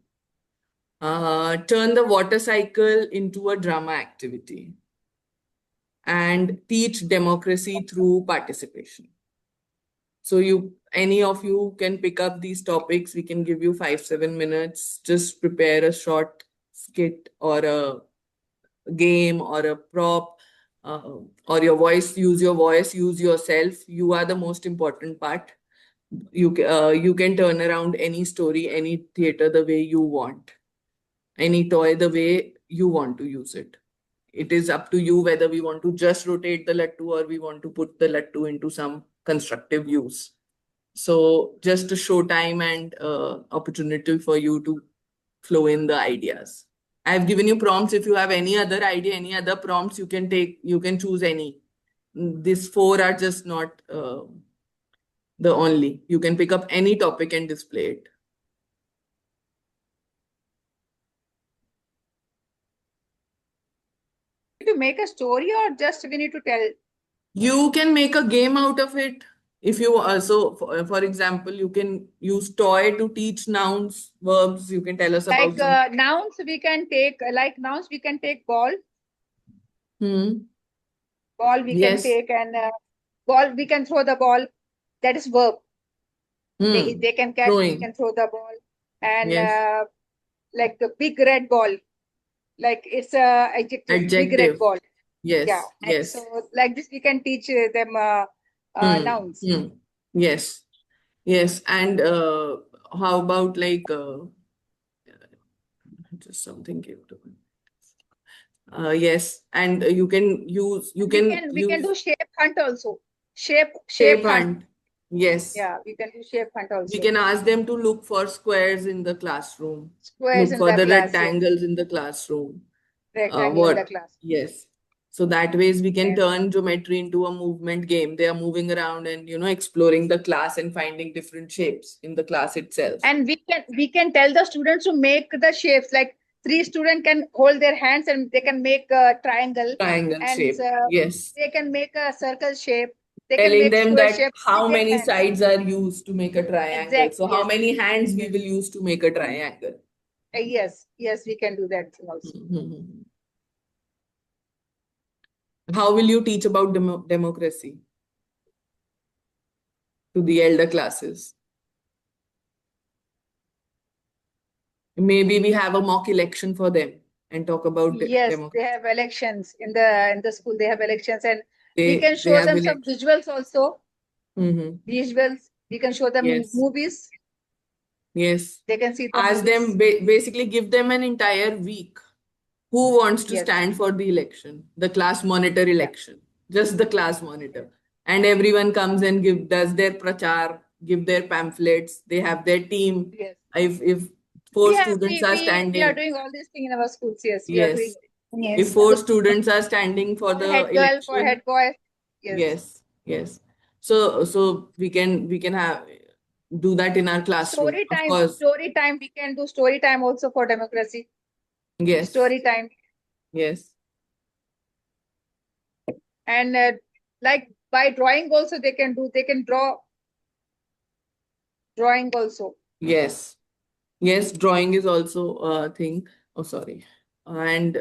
Turn the water cycle into a drama activity and teach democracy through participation. So any of you can pick up these topics. We can give you 5-7 minutes. Just prepare a short skit or a game or a prop, or your voice. Use your voice. Use yourself. You are the most important part. You can turn around any story, any theater the way you want, any toy the way you want to use it. It is up to you whether we want to just rotate the lattu or we want to put the lattu into some constructive use. So just to show time and opportunity for you to flow in the ideas. I've given you prompts. If you have any other idea, any other prompts, you can choose any. These 4 are just not the only. You can pick up any topic and display it. To make a story or just we need to tell? You can make a game out of it. If you for example, you can use toy to teach nouns, verbs. You can tell us about Like nouns we can take, nouns we can take ball. Ball we can Yes. take, and ball we can throw the ball. That is verb. They can catch, we Throwing. can throw the ball. And Yes. like the big red ball, like it's a adjective, big red Adjective. ball. Yes. Yeah. And Yes. so like this we can teach them nouns. Yes. Yes. And how about just something came to me. Yes, and you can use We can do shape hunt also. Shape shape hunt. hunt. Yes. Yeah, we can do shape hunt also. We can ask them to look for squares in the classroom. Squares Look in for the the class. rectangles in the classroom. Rectangle in the class. Yes. So that ways we can And- turn geometry into a movement game. They are moving around and exploring the class and finding different shapes in the class itself. And we can tell the students to make the shapes. Like 3 students can hold their hands and they can make a triangle. Triangle And shape. Yes. they can make a circle shape. They can Telling make them square that shape how with their many hands. sides are used to make a triangle. Exact, So how yes. many hands we will use to make a triangle. Yes, we can do that also. How will you teach about democracy to the elder classes? Maybe we have a mock election for them and talk about Yes, democracy. they have elections in the school. They have elections, and We can They show have them some election. visuals also. Mm-hmm. Visuals. We can show them Yes. movies. Yes. They can see the Ask movies. them, basically give them an entire week. Who wants to Yes. stand for the election? The class monitor election. Just the class monitor. And everyone comes and does their prachar, give their pamphlets. They have their team. Yes. If four Yeah, students are we are standing, doing all these things in our schools. Yes, we are doing yes. it. If Yes. four students are standing for For the head girl, for election, head boy. Yes. yes, yes. So we can have do that in our classroom. Story Of time. course, Story time. We can do story time also for democracy. yes, Story time. yes, And like by drawing also they can do. They can draw drawing also. yes, yes. Drawing is also a thing. Oh, sorry. And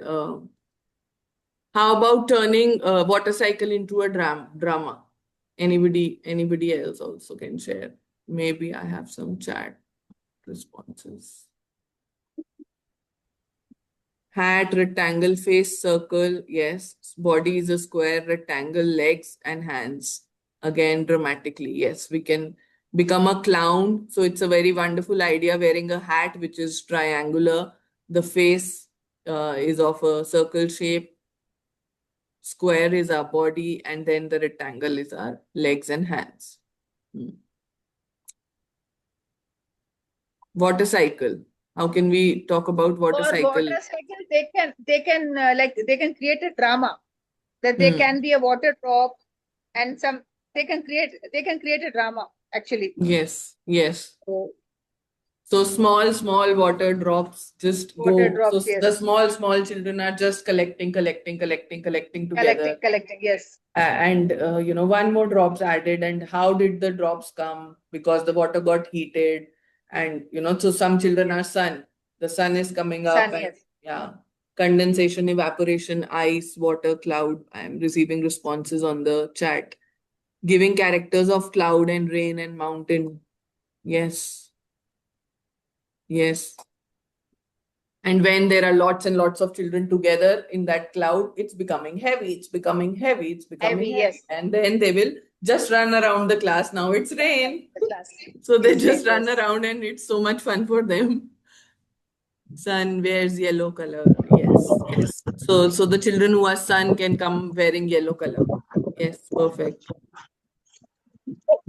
how about turning a water cycle into a drama? Anybody else also can share. Maybe I have some chat responses. Hat, rectangle, face, circle. Yes. Body is a square, rectangle, legs and hands. Again, dramatically. Yes, we can become a clown. So it's a very wonderful idea wearing a hat which is triangular. The face is of a circle shape. Square is our body, and then the rectangle is our legs and hands. Water cycle. How can we talk about water For cycle? water cycle, they can like they can create a drama that they can be a water drop and some they can create a drama actually. Yes, yes. So small water drops just Water go. drops, So the yes. small children are just collecting together. Collecting, yes. And one more drops added. And how did the drops come? Because the water got heated. And so some children are sun. The sun is coming up, Sun, and yes. yeah, condensation, evaporation, ice, water, cloud. I am receiving responses on the chat. Giving characters of cloud and rain and mountain. Yes. Yes. And when there are lots and lots of children together in that cloud, it's becoming heavy, it's becoming heavy, it's becoming heavy. Yes. And then they will just run around the class. Now it's rain. The class. So they It's just rain, run yes. around and it's so much fun for them. Sun wears yellow color. Yes, yes. So the children who are sun can come wearing yellow color. Yes, perfect.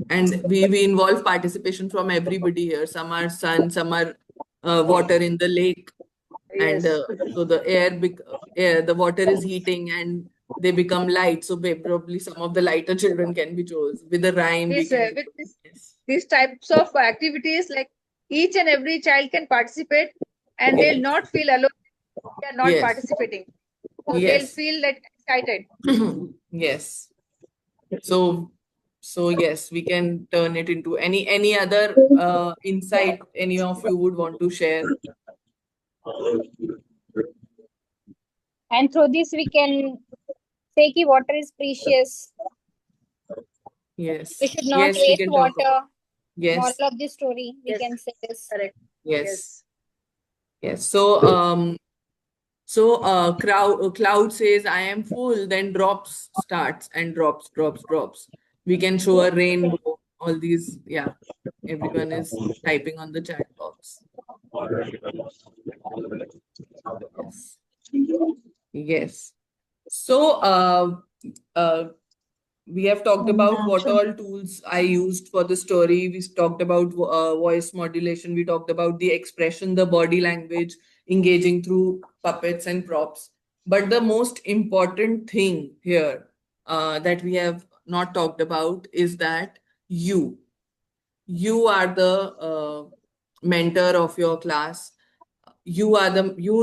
And we involve participation from everybody here. Some are sun, some are water in the lake. And Yes. so the the water is heating and they become light. So probably some of the lighter children can be chosen. With a rhyme, we This, can. with Yes. these types of activities, like each and every child can participate and they'll Yes. not feel alone. They are not Yes. participating. So they'll Yes. feel like excited. Yes. So yes, we can turn it into any other insight any of you would want to share. And through this, we can say that water is precious. Yes. We should not Yes, we waste can talk water. about. Yes. Moral of the story, we Yes. can say this. Correct. Yes. Yes. So cloud says I am full, then drops starts and drops. We can show a rainbow, all these, yeah. Everyone is typing on the chat box. Yes. Yes. So we have talked about what all tools I used for the story. We talked about voice modulation. We talked about the expression, the body language, engaging through puppets and props. But the most important thing here that we have not talked about is that you are the mentor of your class. You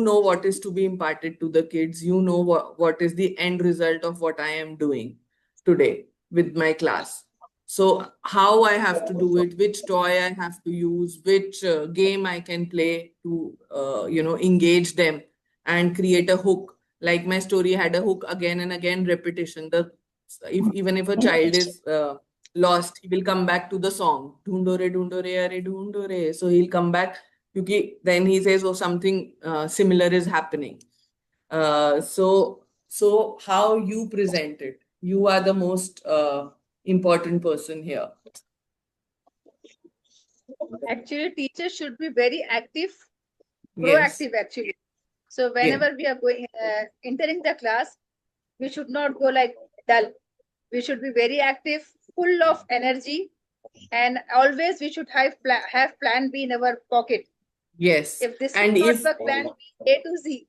know what is to be imparted to the kids. You know what is the end result of what I am doing today with my class. So how I have to do it, which toy I have to use, which game I can play to engage them and create a hook. Like my story had a hook, again and again, repetition. Even if a child is lost, he will come back to the song. Dhoondore, dhoondore, are dhoondore. So he'll come back. Then he says, oh, something similar is happening. So how you present it, You are the most important person here. Actually, teachers should be very active, Yes. proactive actually. So Yeah. whenever we are going entering the class, we should not go like dull. We should be very active, full of energy, and always we should have plan B in our pocket. Yes. If this And will not if work, plan B, A to Z.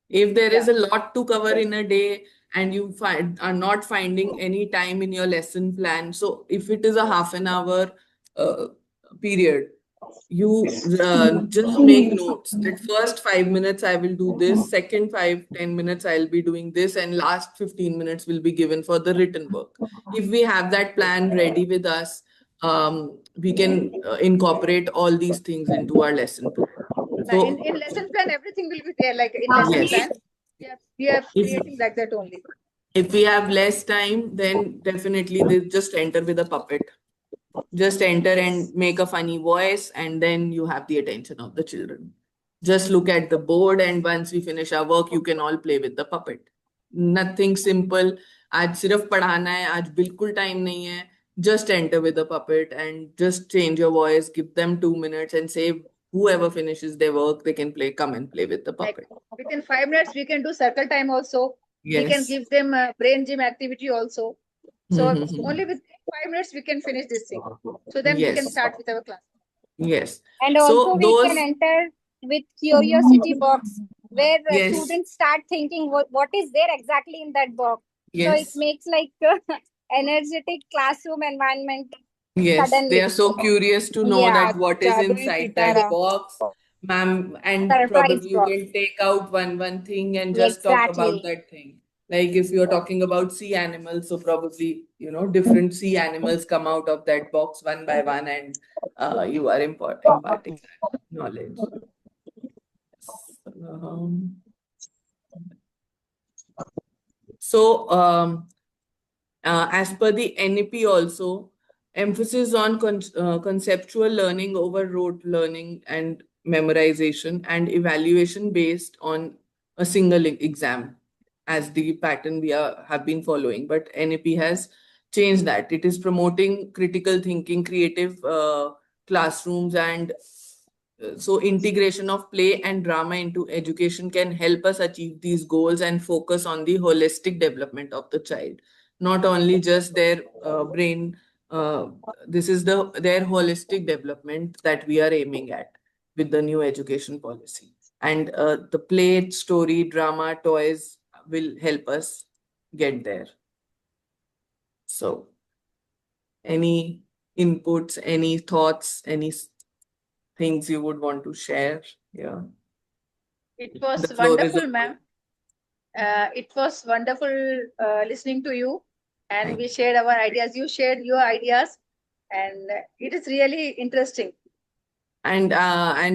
if there is Yeah. a lot to cover in a day and you are not finding any time in your lesson plan, so if it is a half an hour uh, period, you just make notes that first 5 minutes I will do this, second 5-10 minutes I'll be doing this, and last 15 minutes will be given for the written work. If we have that plan ready with us, we can incorporate all these things into our lesson plan. So In lesson plan, everything will be there. Like in lesson yes, plan, we are if creating like that only. if we have less time, then definitely they just enter with a puppet. Just enter and make a funny voice, and then you have the attention of the children. Just look at the board, and once we finish our work, you can all play with the puppet. Nothing simple. आज सिर्फ पढ़ाना है, आज बिल्कुल time नहीं है. Just enter with the puppet and just change your voice. Give them 2 minutes and say whoever finishes their work, they can come and play with the Like puppet. within 5 minutes, we can do circle time also. We can Yes. give them brain gym activity also. So Mm-hmm. only with 5 minutes we can finish this thing. So then we can Yes. start with our class. Yes. And So also we can those, enter with curiosity box where yes, students start thinking what is there exactly in that box. So it yes, makes like energetic classroom environment yes. They suddenly. are so curious to know Yeah, that what is Jadui inside that Sitara. box, ma'am, and surprise probably you box. can take out one thing and just talk about Exactly. that thing. Like if you're talking about sea animals, so probably, different sea animals come out of that box one by one, and you are imparting that knowledge. Um, so, as per the NEP also, emphasis on conceptual learning over rote learning and memorization, and evaluation based on a single exam as the pattern we have been following. But NEP has changed that. It is promoting critical thinking, creative classrooms, and so integration of play and drama into education can help us achieve these goals and focus on the holistic development of the child, not only just their brain. This is their holistic development that we are aiming at with the new education policy. And the play, story, drama, toys will help us get there. So, any inputs, any thoughts, any things you would want to share? Yeah. It was The floor is wonderful, open. ma'am. It was wonderful listening to you, and Thank we you. shared our ideas. You shared your ideas, and it is really interesting. And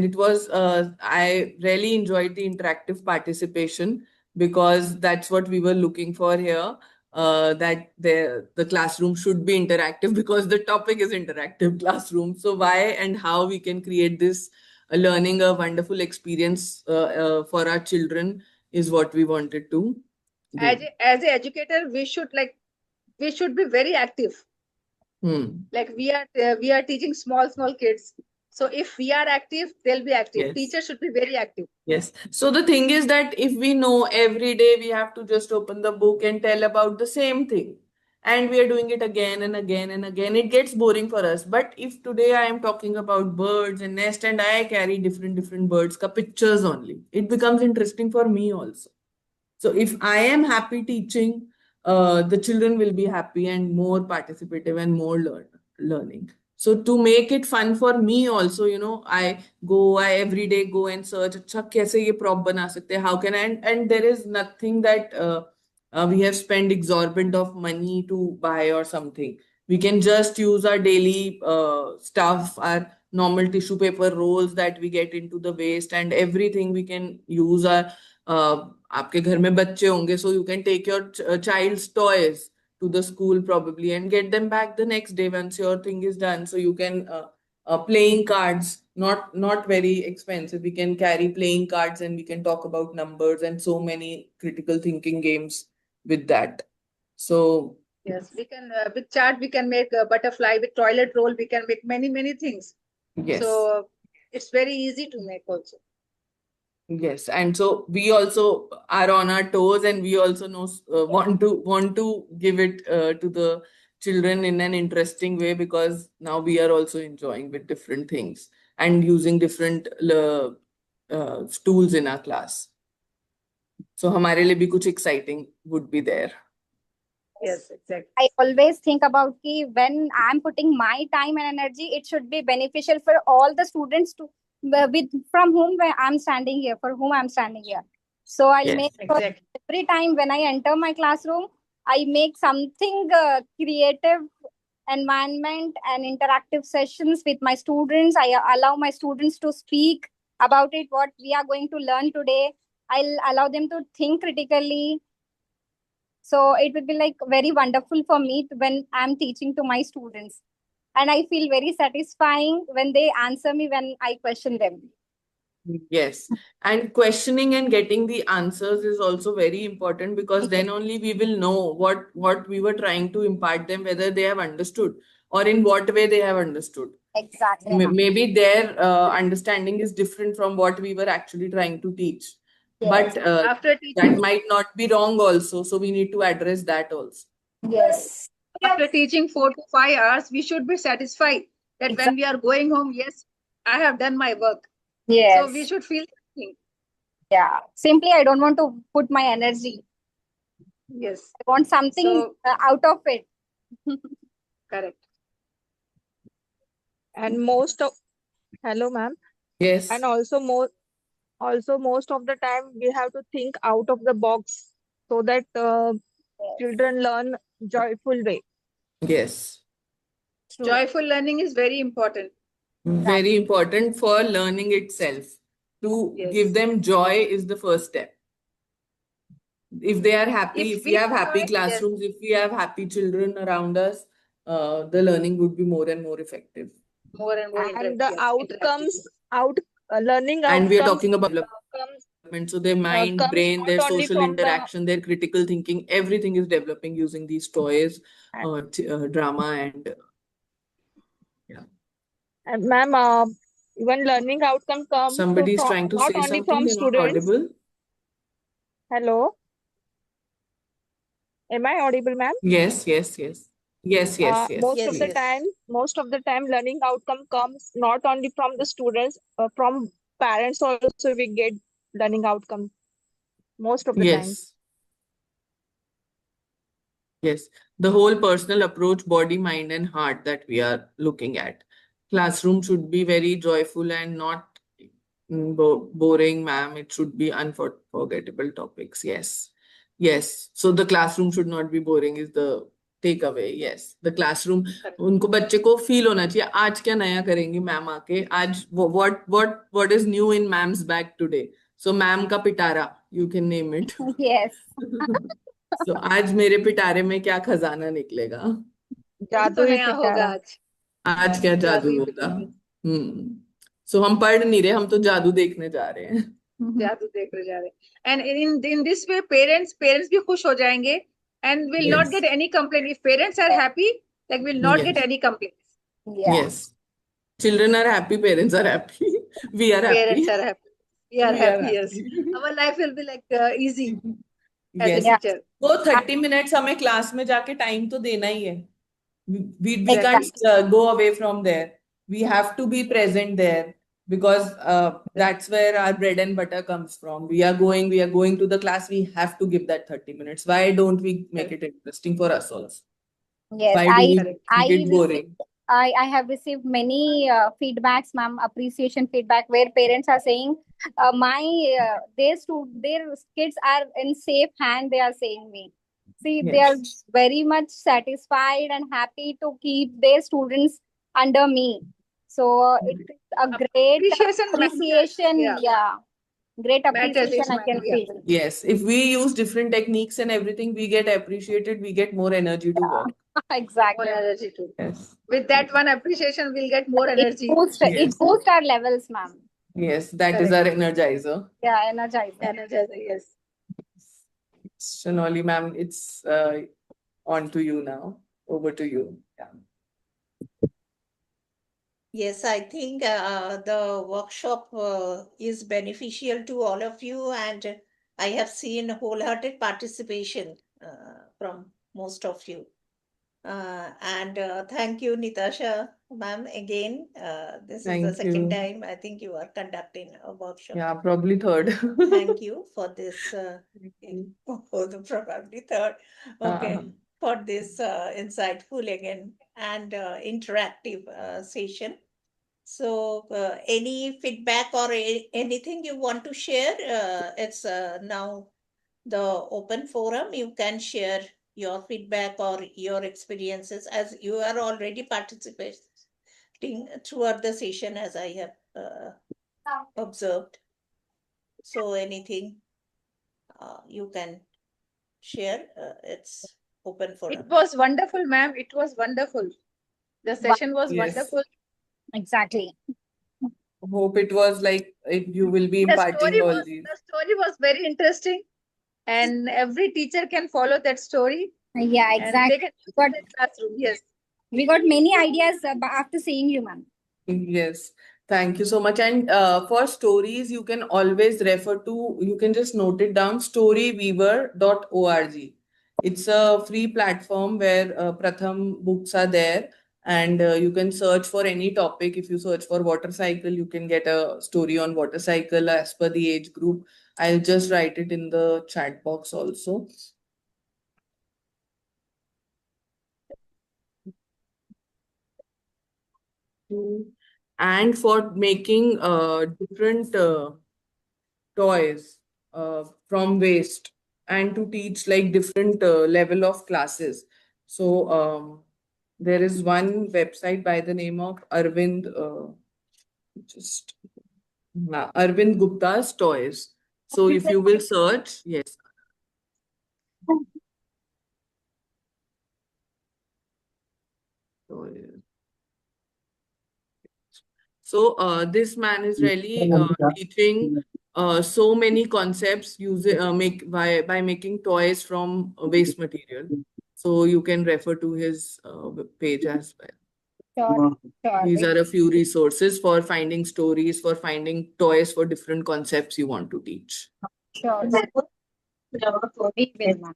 it was I really enjoyed the interactive participation, because that's what we were looking for here. That the classroom should be interactive because the topic is interactive classroom. So why and how we can create this learning a wonderful experience for our children is what we wanted to do. As an educator, we should be very active. Hmm. Like we are teaching small kids. So if we are active, they'll be active. Yes. Teachers should be very active. Yes. So the thing is that if we know every day we have to just open the book and tell about the same thing, and we are doing it again and again and again, it gets boring for us. But if today I am talking about birds and nest, and I carry different birds ka pictures only, it becomes interesting for me also. So if I am happy teaching, the children will be happy and more participative and more learning. So to make it fun for me also, I every day go and search, अच्छा कैसे ये prop बना सकते हैं? How can I? And there is nothing that we have spent exorbitant of money to buy or something. We can just use our daily stuff, our normal tissue paper rolls that we get into the waste, and everything we can use our आपके घर में बच्चे होंगे, so you can take your child's toys to the school probably and get them back the next day once your thing is done. So you can playing cards, not very expensive. We can carry playing cards and we can talk about numbers and so many critical thinking games with that. So Yes, we can with chart we can make a butterfly, with toilet roll we can make many things. yes. So it's very easy to make also. Yes, and so we also are on our toes, and we also know want to give it to the children in an interesting way, because now we are also enjoying with different things and using different tools in our class. So हमारे लिए भी कुछ exciting would be there. Yes, exactly. I always think about ki when I'm putting my time and energy, it should be beneficial for all the students to with from whom I'm standing here, for whom I'm standing here. So I'll Yes. make sure Exactly. every time when I enter my classroom, I make something creative environment and interactive sessions with my students. I allow my students to speak about it, what we are going to learn today. I'll allow them to think critically. So it would be like very wonderful for me when I'm teaching to my students. And I feel very satisfying when they answer me when I question them. Yes, and questioning and getting the answers is also very important, because then only we will know what we were trying to impart them, whether they have understood or in what way they have understood. Exactly. Maybe their understanding is different from what we were actually trying to teach. Yes. But After that teaching, might not be wrong also, so we need to address that also. Yes. after teaching 4 to 5 hours, we should be satisfied that when we are going home, yes, I have done my work. Yes. So we should feel something. Yeah. Simply, I don't want to put my energy. Yes, I want something So- out of it. correct. And most of hello, ma'am. Yes. And also most of the time we have to think out of the box so that children learn joyful way. Yes. True. Joyful learning is very important. Very important for learning itself. To Yes. give them joy is the first step. If they are happy, if we have happy classrooms, if we have happy children around us, the learning would be more and more effective. More and more And the interactive. learning And we are outcomes talking about comes development. So their mind, comes brain, their not only social from the interaction, their critical thinking, everything is developing using these toys, drama, and yeah. and ma'am, even learning outcome comes Somebody is from trying to not say only something. from They're not students. audible. Hello, am I audible, ma'am? Yes, yes, yes. Yes, yes, yes. Most Yes, of the yes. time, learning outcome comes not only from the students, from parents also we get learning outcome most of the time. Yes. Yes, the whole personal approach, body, mind, and heart that we are looking at. Classroom should be very joyful and not boring, ma'am. It should be unforgettable topics. Yes. Yes. So the classroom should not be boring is the takeaway. Yes. The classroom, उनको बच्चे को feel होना चाहिए आज क्या नया करेंगी ma'am आके आज what is new in ma'am's bag today. So ma'am का पिटारा, you can name it. Yes. So आज मेरे पिटारे में क्या खजाना निकलेगा जादू ही नया होगा पिटारा। आज आज क्या जादू जादू ही होगा पिटारा। सो हम पढ़ नहीं रहे हम तो जादू देखने जा रहे हैं जादू देख रहे जा रहे and in this way parents भी खुश हो जाएंगे and will not Yes. Get any complaint if parents are happy like will not get Yes. Any complaint Yeah. Yes. Children are happy, parents are happy. We are happy. Parents are happy we are We are happy yes happy. Our life will be like easy as Yes. A teacher वो 30 minutes हमें class में जाके time तो देना ही है we Exactly. can't go away from there. We have to be present there because that's where our bread and butter comes from. We are going to the class. We have to give that 30 minutes. Why don't we make it interesting for us also? Yes. Why do we I make it boring? I have received many feedbacks, ma'am, appreciation feedback where parents are saying, their kids are in safe hand. They are saying me. See, they are Yes. very much satisfied and happy to keep their students under me. So it is a great Appreciation matters, appreciation. yeah. Yeah, great Matters, appreciation I can yeah. feel. Yes. If we use different techniques and everything, we get appreciated. We get more energy to work. More Exactly. energy too. Yes. With that one appreciation, we'll get more It energy. Yes. boosts our levels, ma'am. Yes. That is our energizer. Yeah, energizing. Energizer, yes. Sonali ma'am, it's on to you now. Over to you. Yeah. Yes, I think the workshop is beneficial to all of you, and I have seen wholehearted participation from most of you. And thank you, Nitasha, ma'am, again. This is the Thank second you. time I think you are conducting a workshop. Yeah, probably third. Thank you for this, probably third. Okay, for this insightful again and interactive session. So, any feedback or anything you want to share? It's now the open forum. You can share your feedback or your experiences as you are already participating throughout the session, as I have observed. So, anything you can share, it's open It forum. was wonderful, ma'am. It was wonderful. The session was Yes. wonderful. Exactly. Hope it was like you will be The imparting all these. story was very interesting, and every teacher can follow that story. Yeah, And exactly. they can use it in the classroom. Yes. We got many ideas after seeing you, ma'am. Yes, thank you so much. And for stories, you can always refer to, you can just note it down, storyweaver.org. It's a free platform where Pratham books are there, and you can search for any topic. If you search for water cycle, you can get a story on water cycle as per the age group. I'll just write it in the chat box also. And for making different toys from waste and to teach like different level of classes. So there is one website by the name of just Arvind Gupta's Toys. So if you will search, yes. Toys. So this man is really teaching so many concepts using by making toys from waste material. So you can refer to his page as well. Sure, sure. These are a few resources for finding stories, for finding toys for different concepts you want to teach. Sure. We will, ma'am.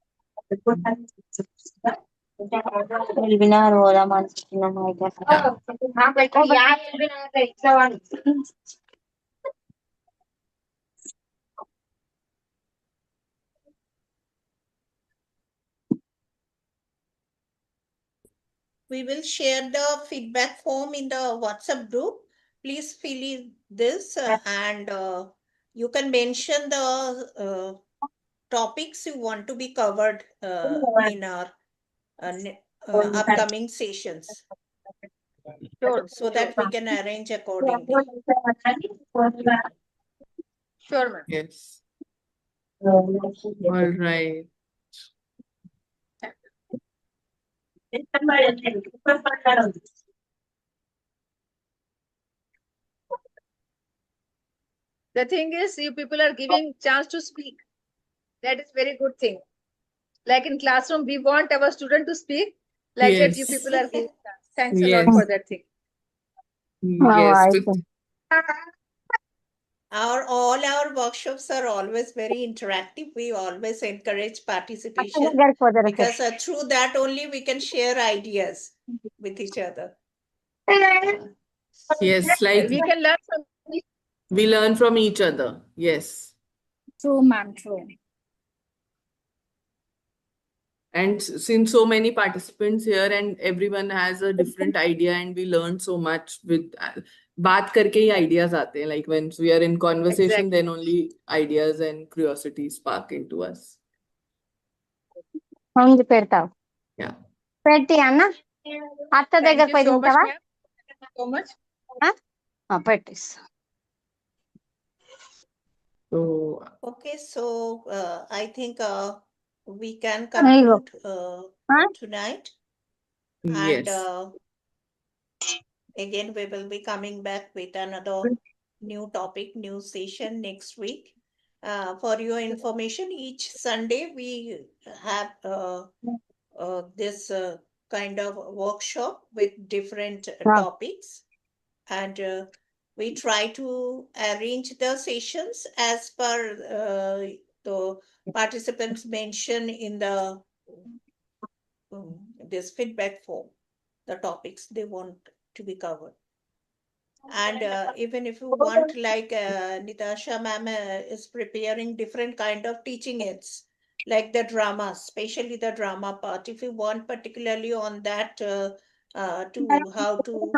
We will share the feedback form in the WhatsApp group. Please fill in this and you can mention the topics you want to be covered in our upcoming sessions Sure. so that we can arrange accordingly. Sure, ma'am. Yes. All right. The thing is, you people are giving chance to speak. That is very good thing. Like in classroom, we want our student to speak. Like that, you Yes. people are giving chance. Thanks a Yes. lot for that thing. Yes. All our workshops are always very interactive. We always encourage participation because through that only we can share ideas with each other. Yes, like We can learn from we learn from each other. Yes. True, ma'am. True. And since so many participants here and everyone has a different idea and we learn so much with baat karke hi ideas aate hain. Like when we are in conversation, then only ideas and curiosity spark into us. Yeah. పెట్టి అన్న అత్త దగ్గర Thank you పోయి so much, తింటావా ma'am. Thank you so much. పెట్టేసి So Okay, so I think we can conclude tonight. And yes. again, we will be coming back with another new topic, new session next week. For your information, each Sunday we have this kind of workshop with different topics, and we try to arrange the sessions as per the participants mention in the this feedback form, the topics they want to be covered. And even if you want, like Nitasha ma'am is preparing different kind of teaching aids, like the drama, especially the drama part. If you want particularly on that, to how to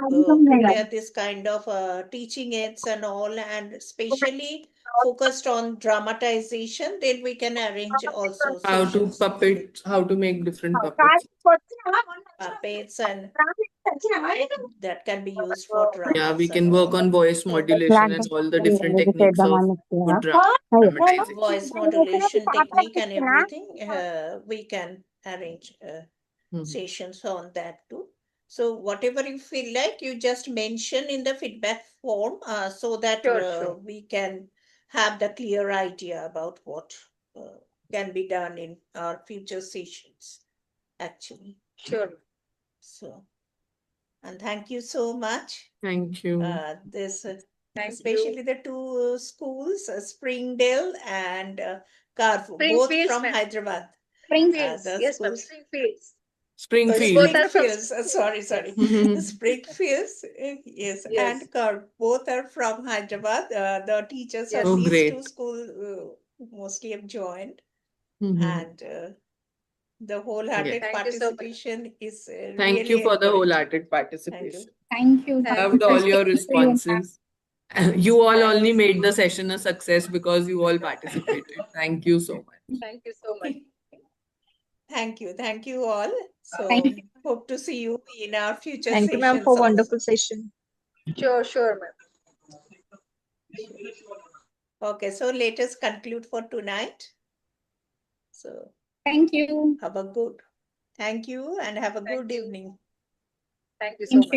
prepare this kind of teaching aids and all, and especially focused on dramatization, then we can arrange also How to sessions puppet, how to make different puppets. puppets, and that can be used for Yeah, dramas we and can all. work on voice modulation and all the different techniques of good dramatization. Voice modulation technique and everything, we can arrange sessions on that too. So whatever you feel like, you just mention in the feedback form, so that Sure. we can have the clear idea about what can be done in our future sessions, actually. Sure. So, and thank you so much. Thank you. This Thank especially you. the two schools, Springdale and Carfu, both Springfields, from ma'am. Hyderabad. Springfields. The Yes, ma'am. schools, Springfield. Both are from Springfields, sorry, Springfields, yes, Yes. and both are from Hyderabad. The teachers Yes. of Oh, these great. two schools mostly have joined, Mhm. and the wholehearted Yes. Thank you so much. participation is Thank really you for the encouraging. wholehearted Thank you. participation. Thank you. Thank Loved you. all your Thank you, responses. You all Thank only you. made the session a success because you all participated. Thank you so much. Thank you so much. Thank you all. So Thank you. hope to see you in our future Thank you, ma'am, sessions for also. wonderful session. Sure, ma'am. Okay, so let us conclude for tonight. So Thank you. have a good, thank you, and have a Thank good you. evening. Thank you so Thank much. you.